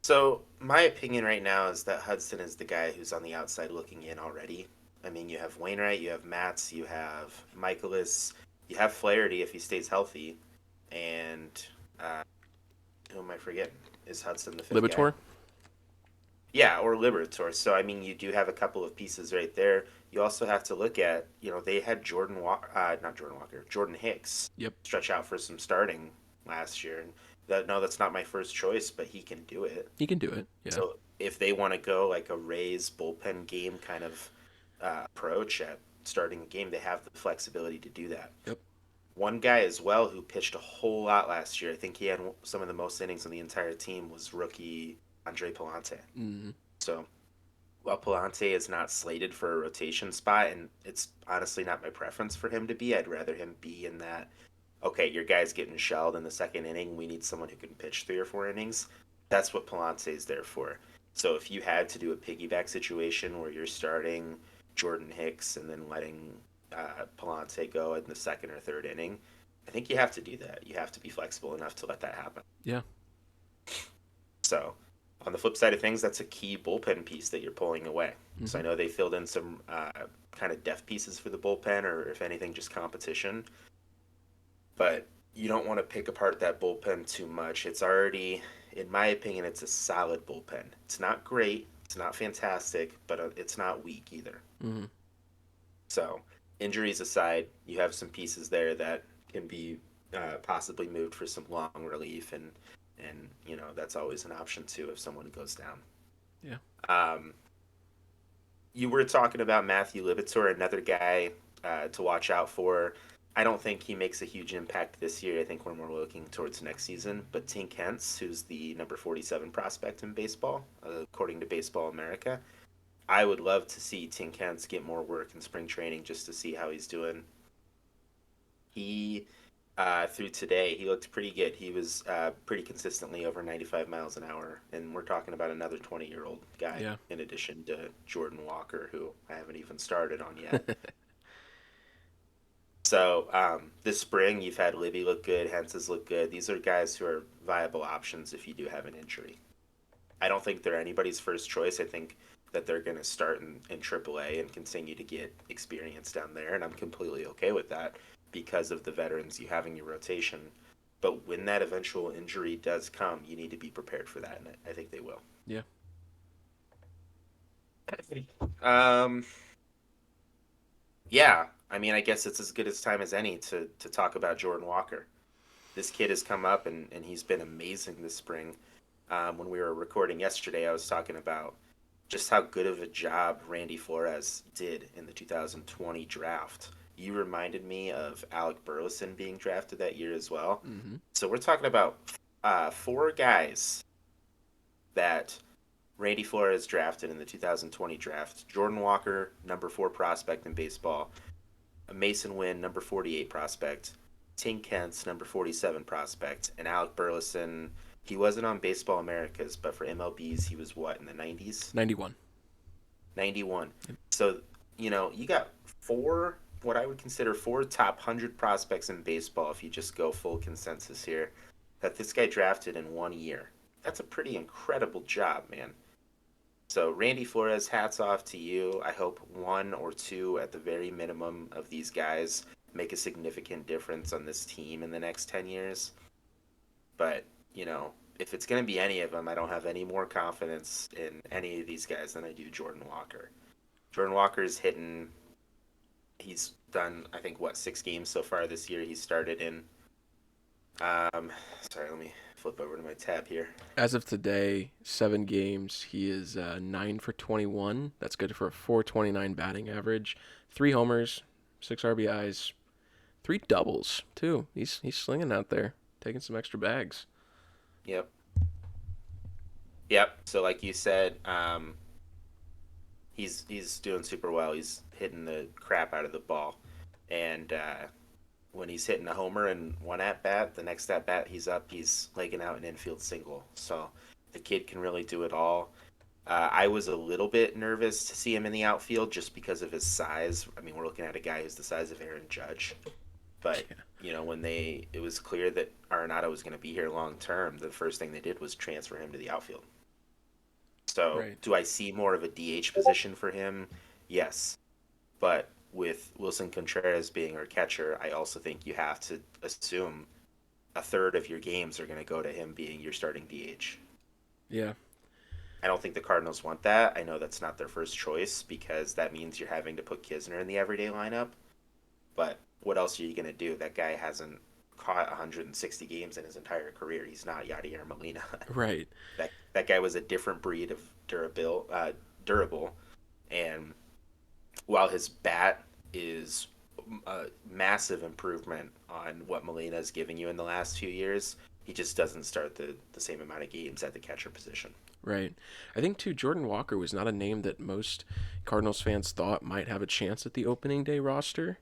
So my opinion right now is that Hudson is the guy who's on the outside looking in already. I mean, you have Wainwright, you have Matz, you have Michaelis, you have Flaherty if he stays healthy, and uh, who am I forgetting? Is Hudson the fifth guy? Libator? Yeah, or Liberatore. So I mean, you do have a couple of pieces right there. You also have to look at, they had not Jordan Walker, Jordan Hicks Yep, stretch out for some starting last year. And no, that's not my first choice, but he can do it. he can do it. Yeah. So if they want to go like a Rays bullpen game kind of approach at starting a game, they have the flexibility to do that. Yep. One guy as well who pitched a whole lot last year, I think he had some of the most innings on the entire team, was rookie Andre Palante. Mm-hmm. So while Palante is not slated for a rotation spot, and it's honestly not my preference for him to be, I'd rather him be in that, okay, your guy's getting shelled in the second inning. We need someone who can pitch 3 or 4 innings. That's what Palante is there for. So if you had to do a piggyback situation where you're starting Jordan Hicks and then letting Palante go in the second or third inning, I think you have to do that. You have to be flexible enough to let that happen. Yeah. So on the flip side of things, that's a key bullpen piece that you're pulling away. So Mm-hmm. I know they filled in some kind of depth pieces for the bullpen, or if anything, just competition. But you don't want to pick apart that bullpen too much. It's already, in my opinion, it's a solid bullpen. It's not great, it's not fantastic, but it's not weak either. Mm-hmm. So injuries aside, you have some pieces there that can be possibly moved for some long relief, and that's always an option too if someone goes down. Yeah. Um, you were talking about Matthew Libator, another guy to watch out for. I don't think he makes a huge impact this year. I think we're more looking towards next season. But Tink Hence, who's the number 47 prospect in baseball, according to Baseball America, I would love to see Tink Hence get more work in spring training just to see how he's doing. He, through today, he looked pretty good. He was pretty consistently over 95 miles an hour. And we're talking about another 20-year-old guy Yeah. in addition to Jordan Walker, who I haven't even started on yet. So this spring, you've had Libby look good, Hence's look good. These are guys who are viable options if you do have an injury. I don't think they're anybody's first choice. I think that they're going to start in AAA and continue to get experience down there, and I'm completely okay with that because of the veterans you have in your rotation. But when that eventual injury does come, you need to be prepared for that, and I think they will. Yeah. Um, yeah, I mean, I guess it's as good a time as any to talk about Jordan Walker. This kid has come up and he's been amazing this spring. When we were recording yesterday, I was talking about just how good of a job Randy Flores did in the 2020 draft. You reminded me of Alec Burleson being drafted that year as well. Mm-hmm. So we're talking about 4 guys that Randy Flores drafted in the 2020 draft, Jordan Walker, number 4 prospect in baseball, Mason Wynn, number 48 prospect, Tink Kent's number 47 prospect, and Alec Burleson. He wasn't on Baseball Americas, but for MLB's, he was what, in the 90s? 91. 91. So, you got four, what I would consider four top 100 prospects in baseball if you just go full consensus here, that this guy drafted in 1 year. That's a pretty incredible job, man. So, Randy Flores, hats off to you. I hope one or two at the very minimum of these guys make a significant difference on this team in the next 10 years. But, if it's going to be any of them, I don't have any more confidence in any of these guys than I do Jordan Walker. Jordan Walker's hitting, he's done, I think, 6 games so far this year. He started in, sorry, let me flip over to my tab here. As of today, 7 games. He is 9 for 21. That's good for a 429 batting average. 3 homers, 6 RBIs, 3 doubles too. He's slinging out there, taking some extra bags. Yep. Yep. So like you said, he's doing super well. He's hitting the crap out of the ball, and when he's hitting a homer in one at bat, the next at bat he's up, he's legging out an infield single. So the kid can really do it all. I was a little bit nervous to see him in the outfield just because of his size. I mean, we're looking at a guy who's the size of Aaron Judge. But when it was clear that Arenado was going to be here long term, the first thing they did was transfer him to the outfield. So, Right. do I see more of a DH position for him? Yes. But with Wilson Contreras being our catcher, I also think you have to assume a third of your games are going to go to him being your starting DH. Yeah. I don't think the Cardinals want that. I know that's not their first choice because that means you're having to put Kisner in the everyday lineup. But what else are you going to do? That guy hasn't caught 160 games in his entire career. He's not Yadier Molina. Right. That guy was a different breed of durable, and while his bat is a massive improvement on what Molina is giving you in the last few years, he just doesn't start the same amount of games at the catcher position. Right. I think, too, Jordan Walker was not a name that most Cardinals fans thought might have a chance at the opening day roster.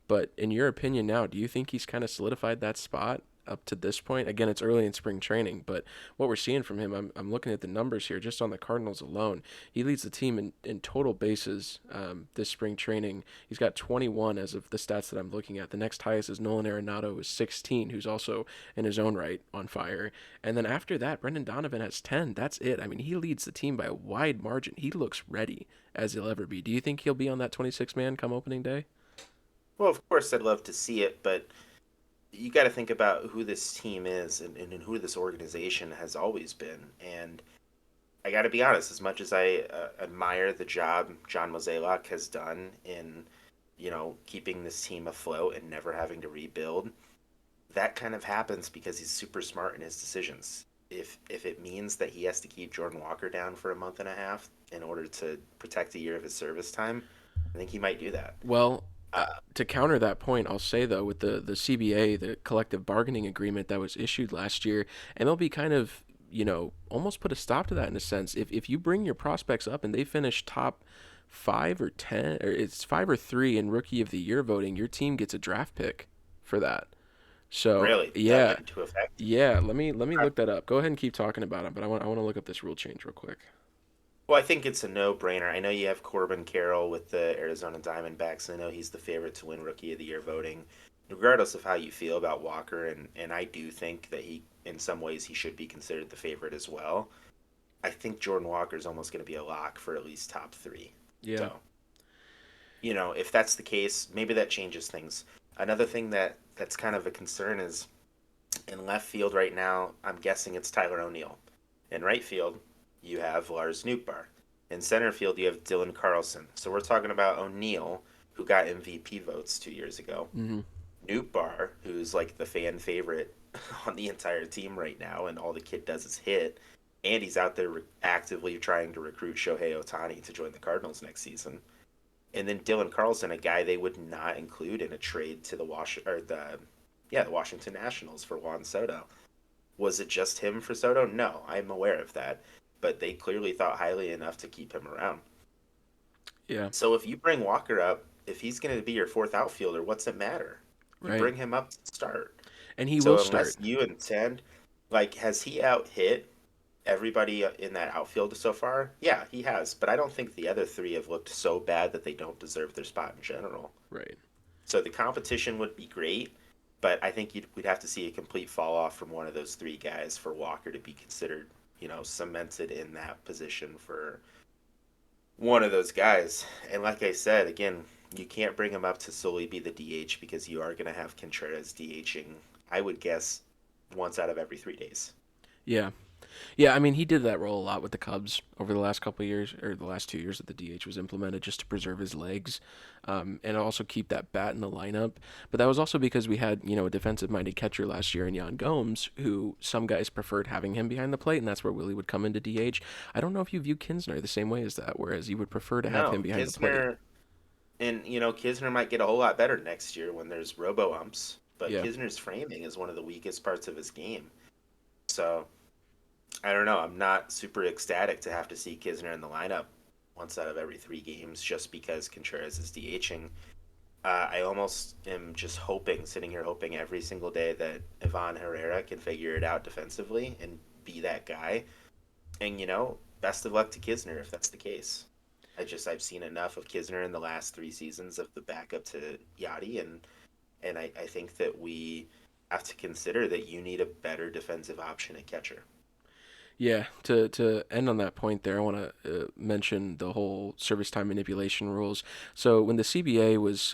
But in your opinion now, do you think he's kind of solidified that spot up to this point? Again, it's early in spring training, but what we're seeing from him, I'm looking at the numbers here just on the Cardinals alone. He leads the team in total bases this spring training. He's got 21 as of the stats that I'm looking at. The next highest is Nolan Arenado with 16, who's also in his own right on fire. And then after that, Brendan Donovan has 10. That's it. I mean, he leads the team by a wide margin. He looks ready as he'll ever be. Do you think he'll be on that 26-man come opening day? Well, of course, I'd love to see it, but you got to think about who this team is and who this organization has always been. And I got to be honest, as much as I admire the job John Mozeliak has done in, keeping this team afloat and never having to rebuild, that kind of happens because he's super smart in his decisions. If it means that he has to keep Jordan Walker down for a month and a half in order to protect a year of his service time, I think he might do that. Well, to counter that point, I'll say, though, with the CBA, the collective bargaining agreement that was issued last year, MLB kind of, almost put a stop to that in a sense. If you bring your prospects up and they finish top 5 or 10, or it's 5 or 3 in Rookie of the Year voting, your team gets a draft pick for that. So, Really? That yeah, went into effect? yeah, let me look that up. Go ahead and keep talking about it, but I want to look up this rule change real quick. Well, I think it's a no-brainer. I know you have Corbin Carroll with the Arizona Diamondbacks. I know he's the favorite to win Rookie of the Year voting. Regardless of how you feel about Walker, and I do think that he, in some ways, he should be considered the favorite as well. I think Jordan Walker is almost going to be a lock for at least top 3. Yeah. So, if that's the case, maybe that changes things. Another thing that's kind of a concern is in left field right now, I'm guessing it's Tyler O'Neill. In right field, you have Lars Nootbaar. In center field, you have Dylan Carlson. So we're talking about O'Neill, who got MVP votes 2 years ago. Mm-hmm. Nootbaar, who's like the fan favorite on the entire team right now, and all the kid does is hit. And he's out there actively trying to recruit Shohei Ohtani to join the Cardinals next season. And then Dylan Carlson, a guy they would not include in a trade to the Washington Nationals for Juan Soto. Was it just him for Soto? No, I'm aware of that. But they clearly thought highly enough to keep him around. Yeah, So if you bring Walker up, if he's going to be your fourth outfielder, what's it matter? You right. bring him up to start. And he will So start. unless you intend, like, has he out hit everybody in that outfield so far? Yeah, he has. But I don't think the other three have looked so bad that they don't deserve their spot in general. Right. So the competition would be great, but I think we'd have to see a complete fall off from one of those three guys for Walker to be considered, cemented in that position for one of those guys. And like I said, again, you can't bring him up to solely be the DH because you are going to have Contreras DHing, I would guess, once out of every 3 days. Yeah. Yeah, I mean, he did that role a lot with the Cubs over the last couple of years, or the last 2 years that the DH was implemented, just to preserve his legs, and also keep that bat in the lineup. But that was also because we had, a defensive-minded catcher last year in Yan Gomes, who some guys preferred having him behind the plate, and that's where Willie would come into DH. I don't know if you view Kinsner the same way as that, whereas you would prefer to have him No, behind the plate. Kisner, and Kisner might get a whole lot better next year when there's robo umps, but Yeah. Kisner's framing is one of the weakest parts of his game. So I don't know. I'm not super ecstatic to have to see Kisner in the lineup once out of every 3 games just because Contreras is DHing. I almost am just hoping, sitting here hoping every single day that Ivan Herrera can figure it out defensively and be that guy. And best of luck to Kisner if that's the case. I've seen enough of Kisner in the last 3 seasons of the backup to Yachty, and I think that we have to consider that you need a better defensive option at catcher. Yeah, to end on that point there, I want to mention the whole service time manipulation rules. So when the CBA was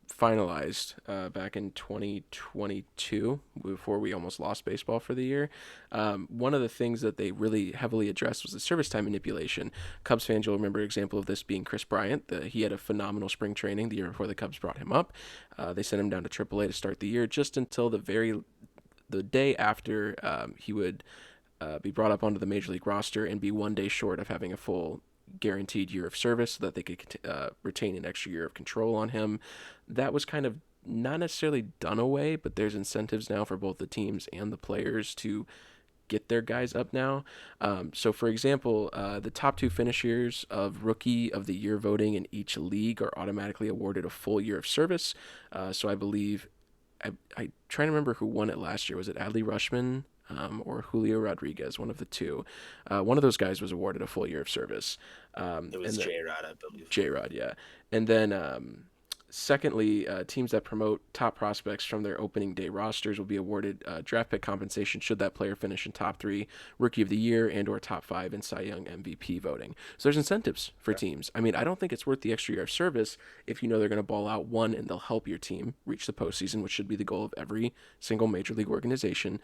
finalized back in 2022, before we almost lost baseball for the year, one of the things that they really heavily addressed was the service time manipulation. Cubs fans, you'll remember an example of this being Chris Bryant. He had a phenomenal spring training the year before the Cubs brought him up. They sent him down to AAA to start the year, just until the day after he would be brought up onto the major league roster and be 1 day short of having a full guaranteed year of service so that they could retain an extra year of control on him. That was kind of not necessarily done away, but there's incentives now for both the teams and the players to get their guys up now. So, for example, the top two finishers of Rookie of the Year voting in each league are automatically awarded a full year of service. So, I believe I try to remember who won it last year. Was it Adley Rushman or Julio Rodriguez? One of the two. One of those guys was awarded a full year of service. It was And then J Rod, I believe. J Rod, yeah. And then secondly, teams that promote top prospects from their opening day rosters will be awarded draft pick compensation should that player finish in top three, Rookie of the Year, and/or top five in Cy Young MVP voting. So there's incentives for Okay. teams. I mean, I don't think it's worth the extra year of service if you know they're going to ball out one and they'll help your team reach the postseason, which should be the goal of every single major league organization.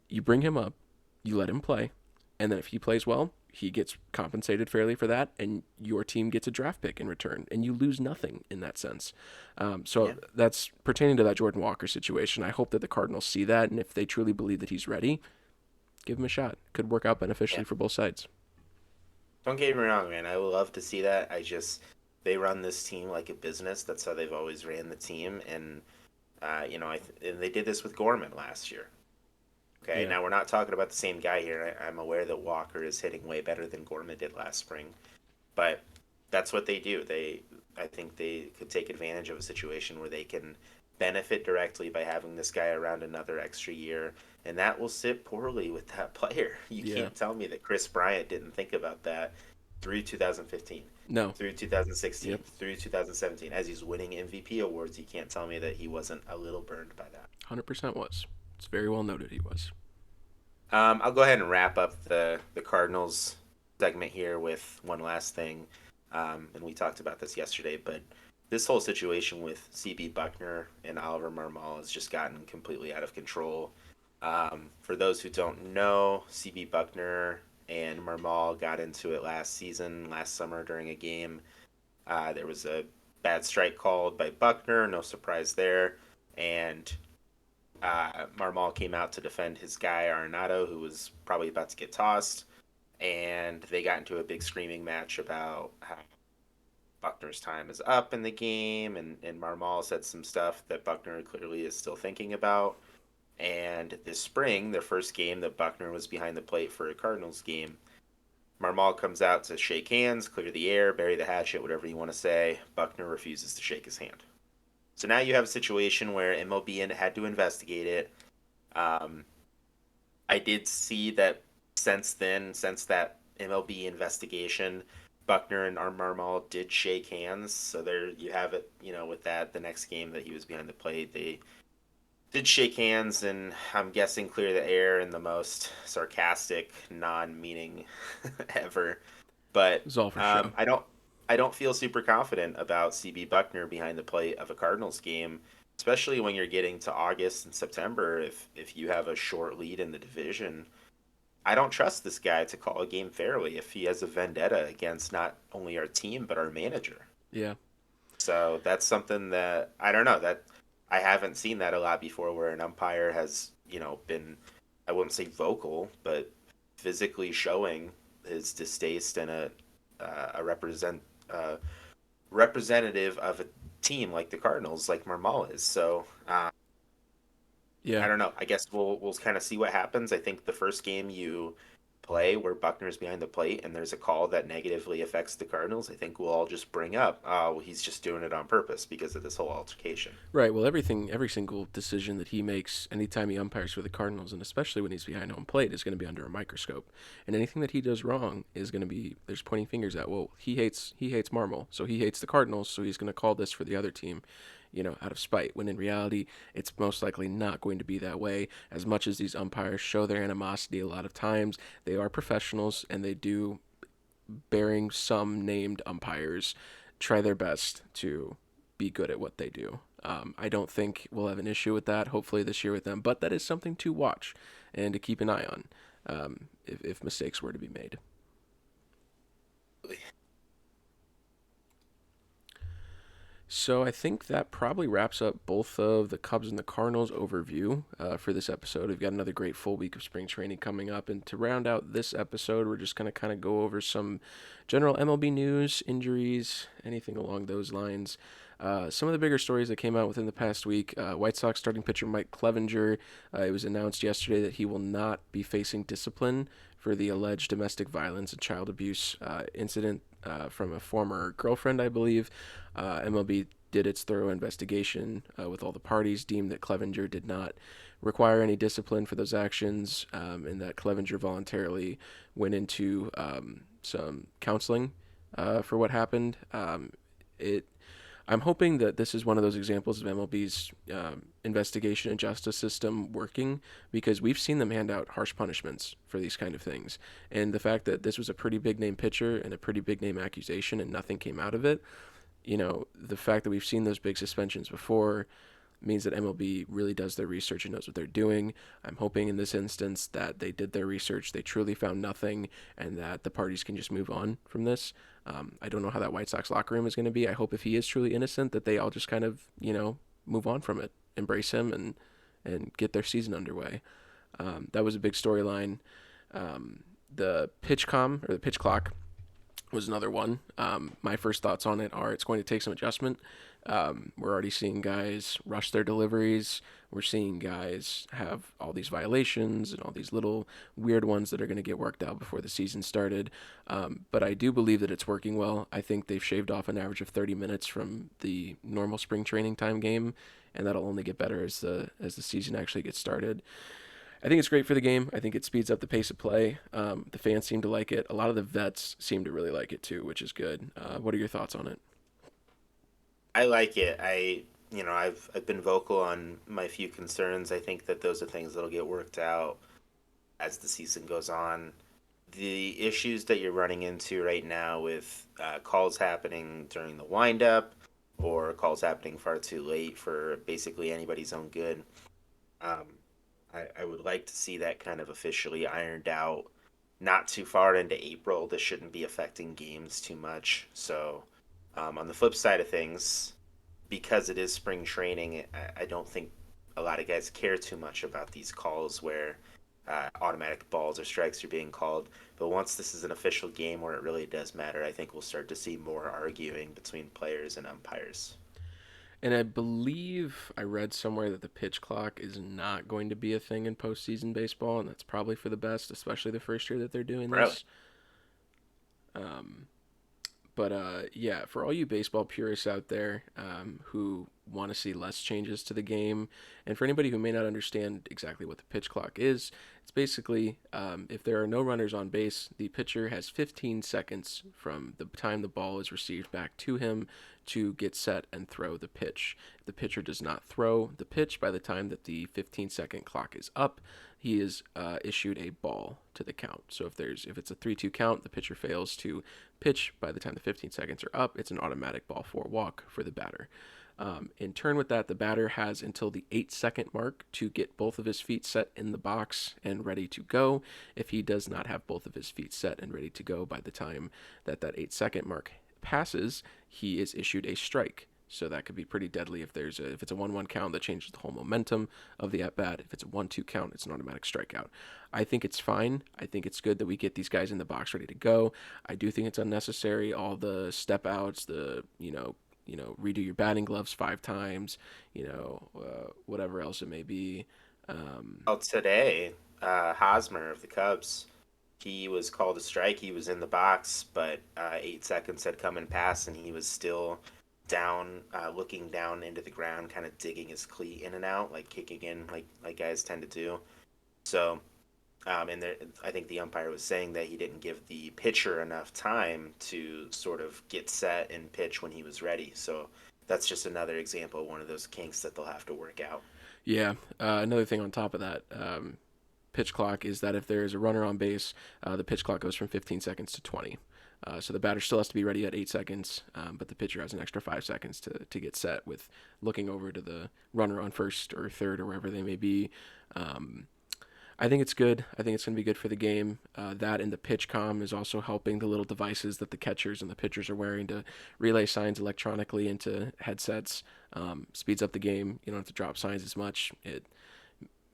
You bring him up, you let him play, and then if he plays well, he gets compensated fairly for that, and your team gets a draft pick in return, and you lose nothing in that sense. So Yeah. that's pertaining to that Jordan Walker situation. I hope that the Cardinals see that, and if they truly believe that he's ready, give him a shot. Could work out beneficially Yeah. for both sides. Don't get me wrong, man. I would love to see that. They run this team like a business. That's how they've always ran the team. And, and they did this with Gorman last year. Okay. Yeah, Now, we're not talking about the same guy here. I'm aware that Walker is hitting way better than Gorman did last spring. But that's what they do. I think they could take advantage of a situation where they can benefit directly by having this guy around another extra year, and that will sit poorly with that player. You yeah, can't tell me that Chris Bryant didn't think about that through 2015, no, through 2016, yep, through 2017. As he's winning MVP awards, you can't tell me that he wasn't a little burned by that. 100% was. It's very well noted he was. I'll go ahead and wrap up the Cardinals segment here with one last thing. And we talked about this yesterday, but this whole situation with CB Buckner and Oliver Marmol has just gotten completely out of control. For those who don't know, CB Buckner and Marmol got into it last summer during a game. There was a bad strike called by Buckner, no surprise there. And Marmol came out to defend his guy Arenado, who was probably about to get tossed, and they got into a big screaming match about how Buckner's time is up in the game, and Marmol said some stuff that Buckner clearly is still thinking about. And this spring, their first game that Buckner was behind the plate for a Cardinals game, Marmol comes out to shake hands, clear the air, bury the hatchet, whatever you want to say. Buckner refuses to shake his hand. So now you have a situation where MLB had to investigate it. Um, I did see that since then, since that MLB investigation, Buckner and Marmol did shake hands. So there you have it. With that, the next game that he was behind the plate, they did shake hands, and I'm guessing clear the air in the most sarcastic, non-meaning ever. But It's all for show. I don't feel super confident about CB Buckner behind the plate of a Cardinals game, especially when you're getting to August and September. If you have a short lead in the division, I don't trust this guy to call a game fairly if he has a vendetta against not only our team but our manager. Yeah. So that's something that I don't know that I haven't seen that a lot before, where an umpire has been, I wouldn't say vocal, but physically showing his distaste and a uh, representative of a team like the Cardinals, like Marmol is. So Yeah. I don't know. I guess we'll kind of see what happens. I think the first game you play where Buckner's behind the plate and there's a call that negatively affects the Cardinals, I think we'll all just bring up, oh, well, he's just doing it on purpose because of this whole altercation. Right. Well, every single decision that he makes anytime he umpires for the Cardinals, and especially when he's behind home plate, is going to be under a microscope. And anything that he does wrong is going to be there's pointing fingers at. Well, he hates Marmol, so he hates the Cardinals, so he's going to call this for the other team, out of spite. When in reality, it's most likely not going to be that way. As much as these umpires show their animosity, a lot of times they are professionals and they do, bearing some named umpires, try their best to be good at what they do. I don't think we'll have an issue with that, hopefully, this year with them, but that is something to watch and to keep an eye on if mistakes were to be made. So I think that probably wraps up both of the Cubs and the Cardinals overview for this episode. We've got another great full week of spring training coming up, and to round out this episode, we're just going to kind of go over some general MLB news, injuries, anything along those lines. Some of the bigger stories that came out within the past week: White Sox starting pitcher Mike Clevenger. It was announced yesterday that he will not be facing discipline for the alleged domestic violence and child abuse incident from a former girlfriend, I believe. MLB did its thorough investigation with all the parties, deemed that Clevenger did not require any discipline for those actions, and that Clevenger voluntarily went into some counseling for what happened. It I'm hoping that this is one of those examples of MLB's investigation and justice system working, because we've seen them hand out harsh punishments for these kind of things. And the fact that this was a pretty big name pitcher and a pretty big name accusation and nothing came out of it, the fact that we've seen those big suspensions before means that MLB really does their research and knows what they're doing. I'm hoping in this instance that they did their research, they truly found nothing, and that the parties can just move on from this. I don't know how that White Sox locker room is going to be. I hope if he is truly innocent that they all just kind of, move on from it, embrace him, and get their season underway. That was a big storyline. The pitch clock was another one. My first thoughts on it are it's going to take some adjustment. We're already seeing guys rush their deliveries. We're seeing guys have all these violations and all these little weird ones that are going to get worked out before the season started. But I do believe that it's working well. I think they've shaved off an average of 30 minutes from the normal spring training time game, and that'll only get better as the season actually gets started. I think it's great for the game. I think it speeds up the pace of play. The fans seem to like it. A lot of the vets seem to really like it too, which is good. What are your thoughts on it? I like it. I've been vocal on my few concerns. I think that those are things that'll get worked out as the season goes on. The issues that you're running into right now with calls happening during the windup or calls happening far too late for basically anybody's own good. Um, I would like to see that kind of officially ironed out. Not too far into April. This shouldn't be affecting games too much. So, on the flip side of things, because it is spring training, I don't think a lot of guys care too much about these calls where automatic balls or strikes are being called. But once this is an official game where it really does matter, I think we'll start to see more arguing between players and umpires. And I believe I read somewhere that the pitch clock is not going to be a thing in postseason baseball, and that's probably for the best, especially the first year that they're doing Really? this. Um, But yeah, for all you baseball purists out there who want to see less changes to the game, and for anybody who may not understand exactly what the pitch clock is, it's basically if there are no runners on base, the pitcher has 15 seconds from the time the ball is received back to him to get set and throw the pitch. If the pitcher does not throw the pitch by the time that the 15-second clock is up, he is issued a ball to the count. So if it's a 3-2 count, the pitcher fails to pitch by the time the 15 seconds are up. It's an automatic ball for a walk for the batter. In turn with that, the batter has until the 8-second mark to get both of his feet set in the box and ready to go. If he does not have both of his feet set and ready to go by the time that 8-second mark passes, he is issued a strike. So that could be pretty deadly if it's a 1-1 count that changes the whole momentum of the at bat. If it's a 1-2 count, it's an automatic strikeout. I think it's fine. I think it's good that we get these guys in the box ready to go. I do think it's unnecessary. All the step outs, the redo your batting gloves 5 times, whatever else it may be. Well, today, Hosmer of the Cubs, he was called a strike. He was in the box, but 8 seconds had come and passed, and he was still down, looking down into the ground, kind of digging his cleat in and out, like kicking in, like guys tend to do. So, and there, I think the umpire was saying that he didn't give the pitcher enough time to sort of get set and pitch when he was ready. So that's just another example of one of those kinks that they'll have to work out. Yeah. Another thing on top of that, pitch clock is that if there is a runner on base, the pitch clock goes from 15 seconds to 20. So the batter still has to be ready at 8 seconds, but the pitcher has an extra 5 seconds to get set with looking over to the runner on first or third or wherever they may be. I think it's good. I think it's going to be good for the game. That and the pitch comm is also helping the little devices that the catchers and the pitchers are wearing to relay signs electronically into headsets. Speeds up the game. You don't have to drop signs as much. It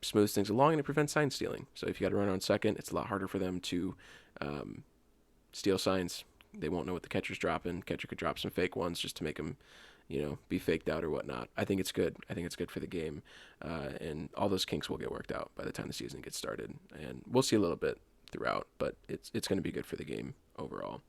smooths things along and it prevents sign stealing. So if you got a runner on second, it's a lot harder for them to steal signs. They won't know what the catcher's dropping. Catcher could drop some fake ones just to make them, be faked out or whatnot. I think it's good. I think it's good for the game, and all those kinks will get worked out by the time the season gets started. And we'll see a little bit throughout, but it's going to be good for the game overall.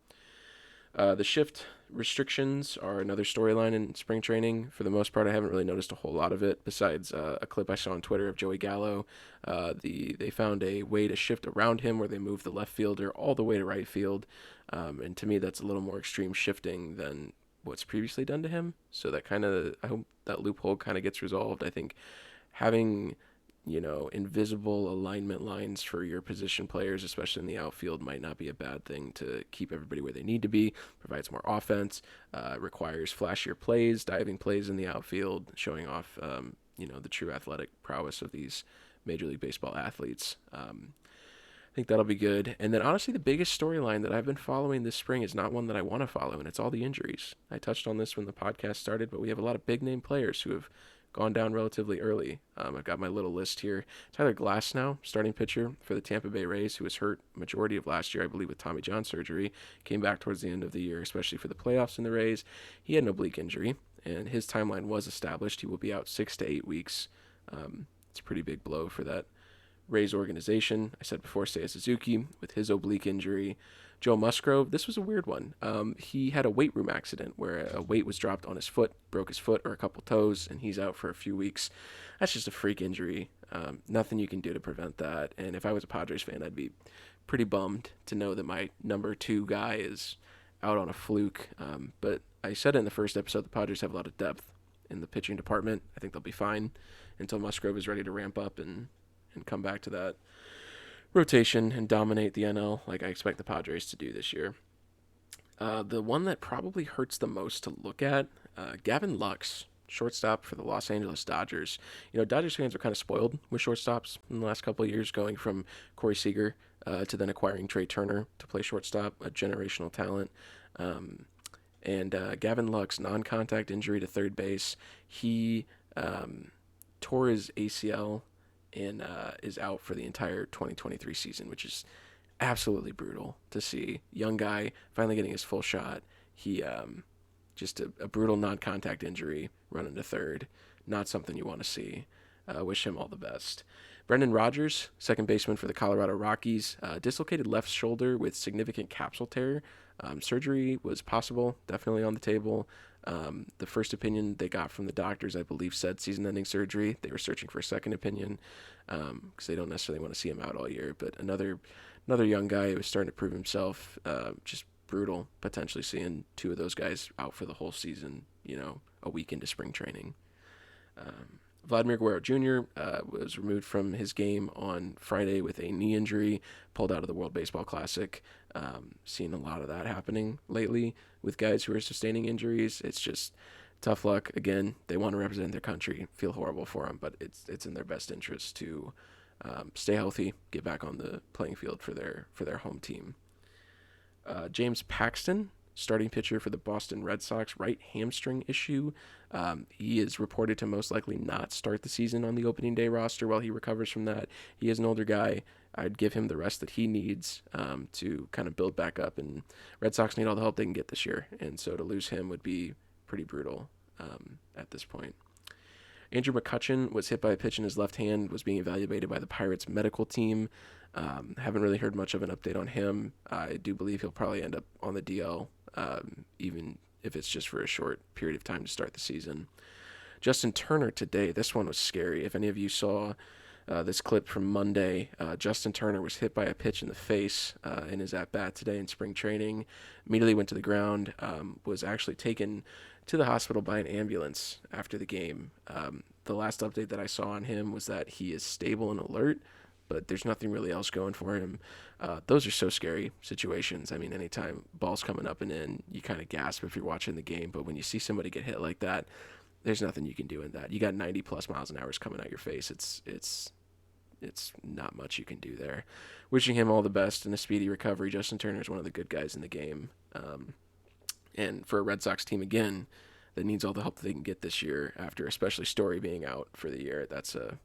The shift restrictions are another storyline in spring training. For the most part, I haven't really noticed a whole lot of it, besides a clip I saw on Twitter of Joey Gallo. They found a way to shift around him where they moved the left fielder all the way to right field. And to me, that's a little more extreme shifting than what's previously done to him. So I hope that loophole kind of gets resolved. I think having invisible alignment lines for your position players, especially in the outfield, might not be a bad thing to keep everybody where they need to be. Provides more offense, requires flashier plays, diving plays in the outfield, showing off, the true athletic prowess of these Major League Baseball athletes. I think that'll be good. And then honestly, the biggest storyline that I've been following this spring is not one that I want to follow, and it's all the injuries. I touched on this when the podcast started, but we have a lot of big name players who have gone down relatively early. I've got my little list here. Tyler Glasnow, starting pitcher for the Tampa Bay Rays, who was hurt majority of last year, I believe, with Tommy John surgery, came back towards the end of the year, especially for the playoffs in the Rays. He had an oblique injury, and his timeline was established. He will be out 6 to 8 weeks. It's a pretty big blow for that Rays organization. I said before, Seiya Suzuki with his oblique injury. Joe Musgrove, this was a weird one. He had a weight room accident where a weight was dropped on his foot, broke his foot or a couple toes, and he's out for a few weeks. That's just a freak injury. Nothing you can do to prevent that. And if I was a Padres fan, I'd be pretty bummed to know that my number 2 guy is out on a fluke. But I said it in the first episode, the Padres have a lot of depth in the pitching department. I think they'll be fine until Musgrove is ready to ramp up and come back to that rotation and dominate the NL like I expect the Padres to do this year. The one that probably hurts the most to look at, Gavin Lux, shortstop for the Los Angeles Dodgers. Dodgers fans are kind of spoiled with shortstops in the last couple of years, going from Corey Seager to then acquiring Trey Turner to play shortstop, a generational talent. And Gavin Lux, non-contact injury to third base. He tore his ACL and is out for the entire 2023 season, which is absolutely brutal to see. Young guy finally getting his full shot. He Just a brutal non-contact injury running to third. Not something you want to see. Wish him all the best. Brendan Rodgers, second baseman for the Colorado Rockies, dislocated left shoulder with significant capsule tear. Surgery was possible, definitely on the table. The first opinion they got from the doctors, I believe, said season-ending surgery. They were searching for a second opinion because they don't necessarily want to see him out all year. But another young guy who was starting to prove himself. Just brutal, potentially seeing two of those guys out for the whole season. A week into spring training. Vladimir Guerrero Jr. Was removed from his game on Friday with a knee injury, pulled out of the World Baseball Classic. Seen a lot of that happening lately with guys who are sustaining injuries. It's just tough luck. Again, they want to represent their country. Feel horrible for them, but it's in their best interest to stay healthy, get back on the playing field for their home team. James Paxton, starting pitcher for the Boston Red Sox, right hamstring issue. He is reported to most likely not start the season on the opening day roster while he recovers from that. He is an older guy. I'd give him the rest that he needs to kind of build back up. And Red Sox need all the help they can get this year. And so to lose him would be pretty brutal at this point. Andrew McCutchen was hit by a pitch in his left hand, was being evaluated by the Pirates medical team. Haven't really heard much of an update on him. I do believe he'll probably end up on the DL, even if it's just for a short period of time to start the season. Justin Turner today, this one was scary. If any of you saw this clip from Monday, Justin Turner was hit by a pitch in the face in his at-bat today in spring training. Immediately went to the ground, was actually taken to the hospital by an ambulance after the game. The last update that I saw on him was that he is stable and alert, but there's nothing really else going for him. Those are so scary situations. I mean, anytime ball's coming up and in, you kind of gasp if you're watching the game, but when you see somebody get hit like that, there's nothing you can do in that. You got 90 plus miles an hour coming out your face. It's not much you can do there. Wishing him all the best and a speedy recovery. Justin Turner is one of the good guys in the game. And for a Red Sox team, again, that needs all the help that they can get this year after especially Story being out for the year. That's a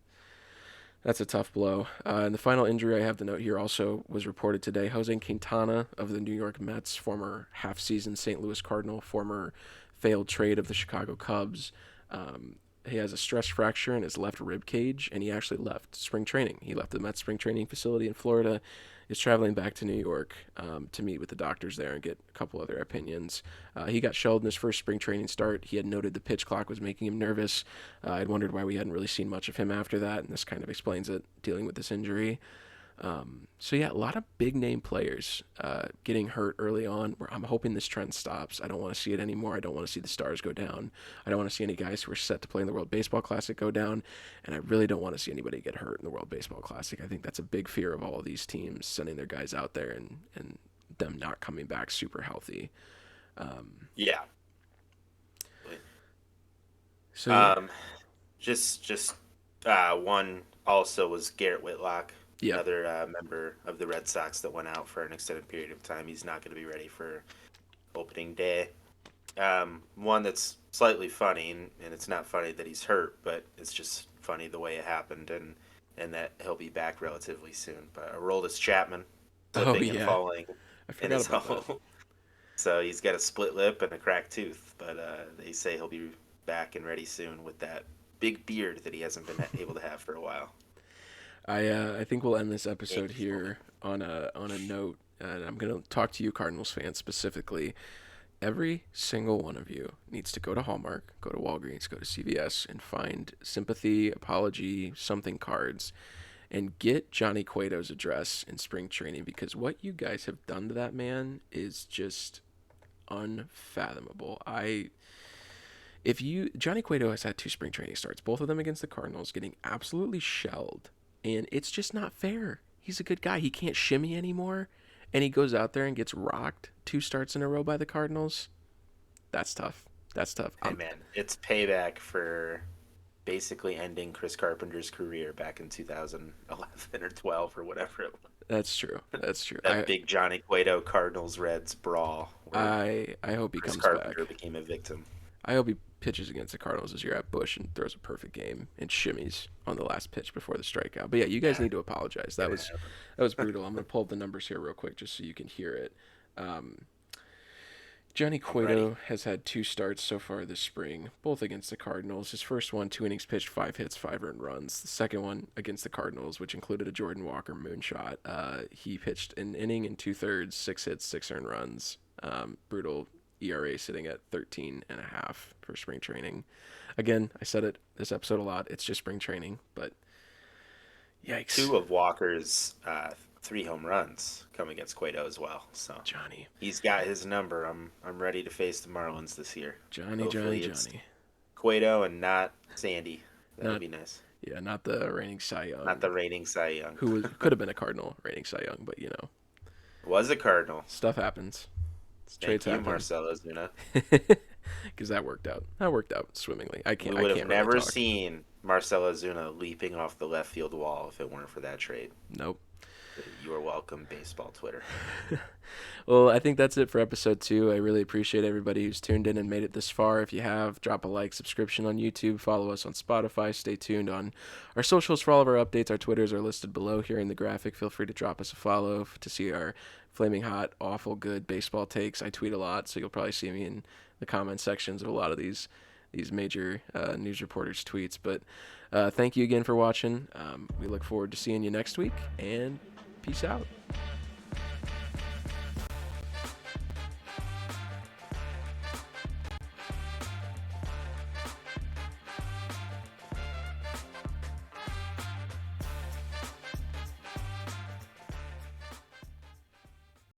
tough blow. And the final injury I have to note here also was reported today. Jose Quintana of the New York Mets, former half-season St. Louis Cardinal, former failed trade of the Chicago Cubs. He has a stress fracture in his left rib cage, and he actually left spring training. He left the Mets spring training facility in Florida, is traveling back to New York to meet with the doctors there and get a couple other opinions. He got shelled in his first spring training start. He had noted the pitch clock was making him nervous. I'd wondered why we hadn't really seen much of him after that, and this kind of explains it, dealing with this injury. So yeah, a lot of big name players getting hurt early on. Where I'm hoping this trend stops. I don't want to see it anymore. I don't want to see the stars go down. I don't want to see any guys who are set to play in the World Baseball Classic go down, and I really don't want to see anybody get hurt in the World Baseball Classic. I think that's a big fear of all of these teams sending their guys out there and them not coming back super healthy. Yeah. So yeah. Just one also was Garrett Whitlock. Yeah. Another member of the Red Sox that went out for an extended period of time. He's not going to be ready for opening day. One that's slightly funny, and it's not funny that he's hurt, but it's just funny the way it happened, and that he'll be back relatively soon. But Aroldis Chapman, slipping and falling in his hole. So he's got a split lip and a cracked tooth, but they say he'll be back and ready soon with that big beard that he hasn't been able to have for a while. I think we'll end this episode here on a note, and I'm going to talk to you Cardinals fans specifically. Every single one of you needs to go to Hallmark, go to Walgreens, go to CVS, and find sympathy, apology, something cards, and get Johnny Cueto's address in spring training, because what you guys have done to that man is just unfathomable. Johnny Cueto has had 2 spring training starts, both of them against the Cardinals, getting absolutely shelled. And it's just not fair. He's a good guy. He can't shimmy anymore. And he goes out there and gets rocked 2 starts in a row by the Cardinals. That's tough. Hey, man, it's payback for basically ending Chris Carpenter's career back in 2011 or 12 or whatever it was. That's true. That big Johnny Cueto Cardinals-Reds brawl. I hope he Chris comes Carpenter back. became a victim. I hope he pitches against the Cardinals this year at Busch and throws a perfect game and shimmies on the last pitch before the strikeout. But yeah, you guys need to apologize. That was brutal. I'm gonna pull up the numbers here real quick just so you can hear it. Johnny I'm ready. Cueto has had 2 starts so far this spring, both against the Cardinals. His first one, 2 innings pitched, 5 hits, 5 earned runs. The second one against the Cardinals, which included a Jordan Walker moonshot, he pitched an inning and 2/3, 6 hits, 6 earned runs. Brutal ERA sitting at 13.5 for spring training. Again, I said it this episode a lot. It's just spring training, but yikes, Two of Walker's 3 home runs come against Cueto as well. So Johnny, he's got his number. I'm ready to face the Marlins this year. Johnny, Johnny, Hopefully it's Johnny. Cueto and not Sandy. That would Not be nice. Yeah, not the reigning Cy Not Young, the reigning Cy Young. could have been a Cardinal reigning Cy Young, but Was a Cardinal. stuff happens. Trades Thank you, happen. Marcell Ozuna. Because that worked out. That worked out swimmingly. I We can't. I would have can't really never talk. seen Marcell Ozuna leaping off the left field wall if it weren't for that trade. Nope. You are welcome, baseball Twitter. Well, I think that's it for episode 2. I really appreciate everybody who's tuned in and made it this far. If you have, drop a like, subscription on YouTube, follow us on Spotify, stay tuned on our socials for all of our updates. Our Twitters are listed below here in the graphic. Feel free to drop us a follow to see our flaming hot, awful good baseball takes. I tweet a lot, so you'll probably see me in the comment sections of a lot of these major news reporters' tweets. But thank you again for watching. We look forward to seeing you next week, and peace out.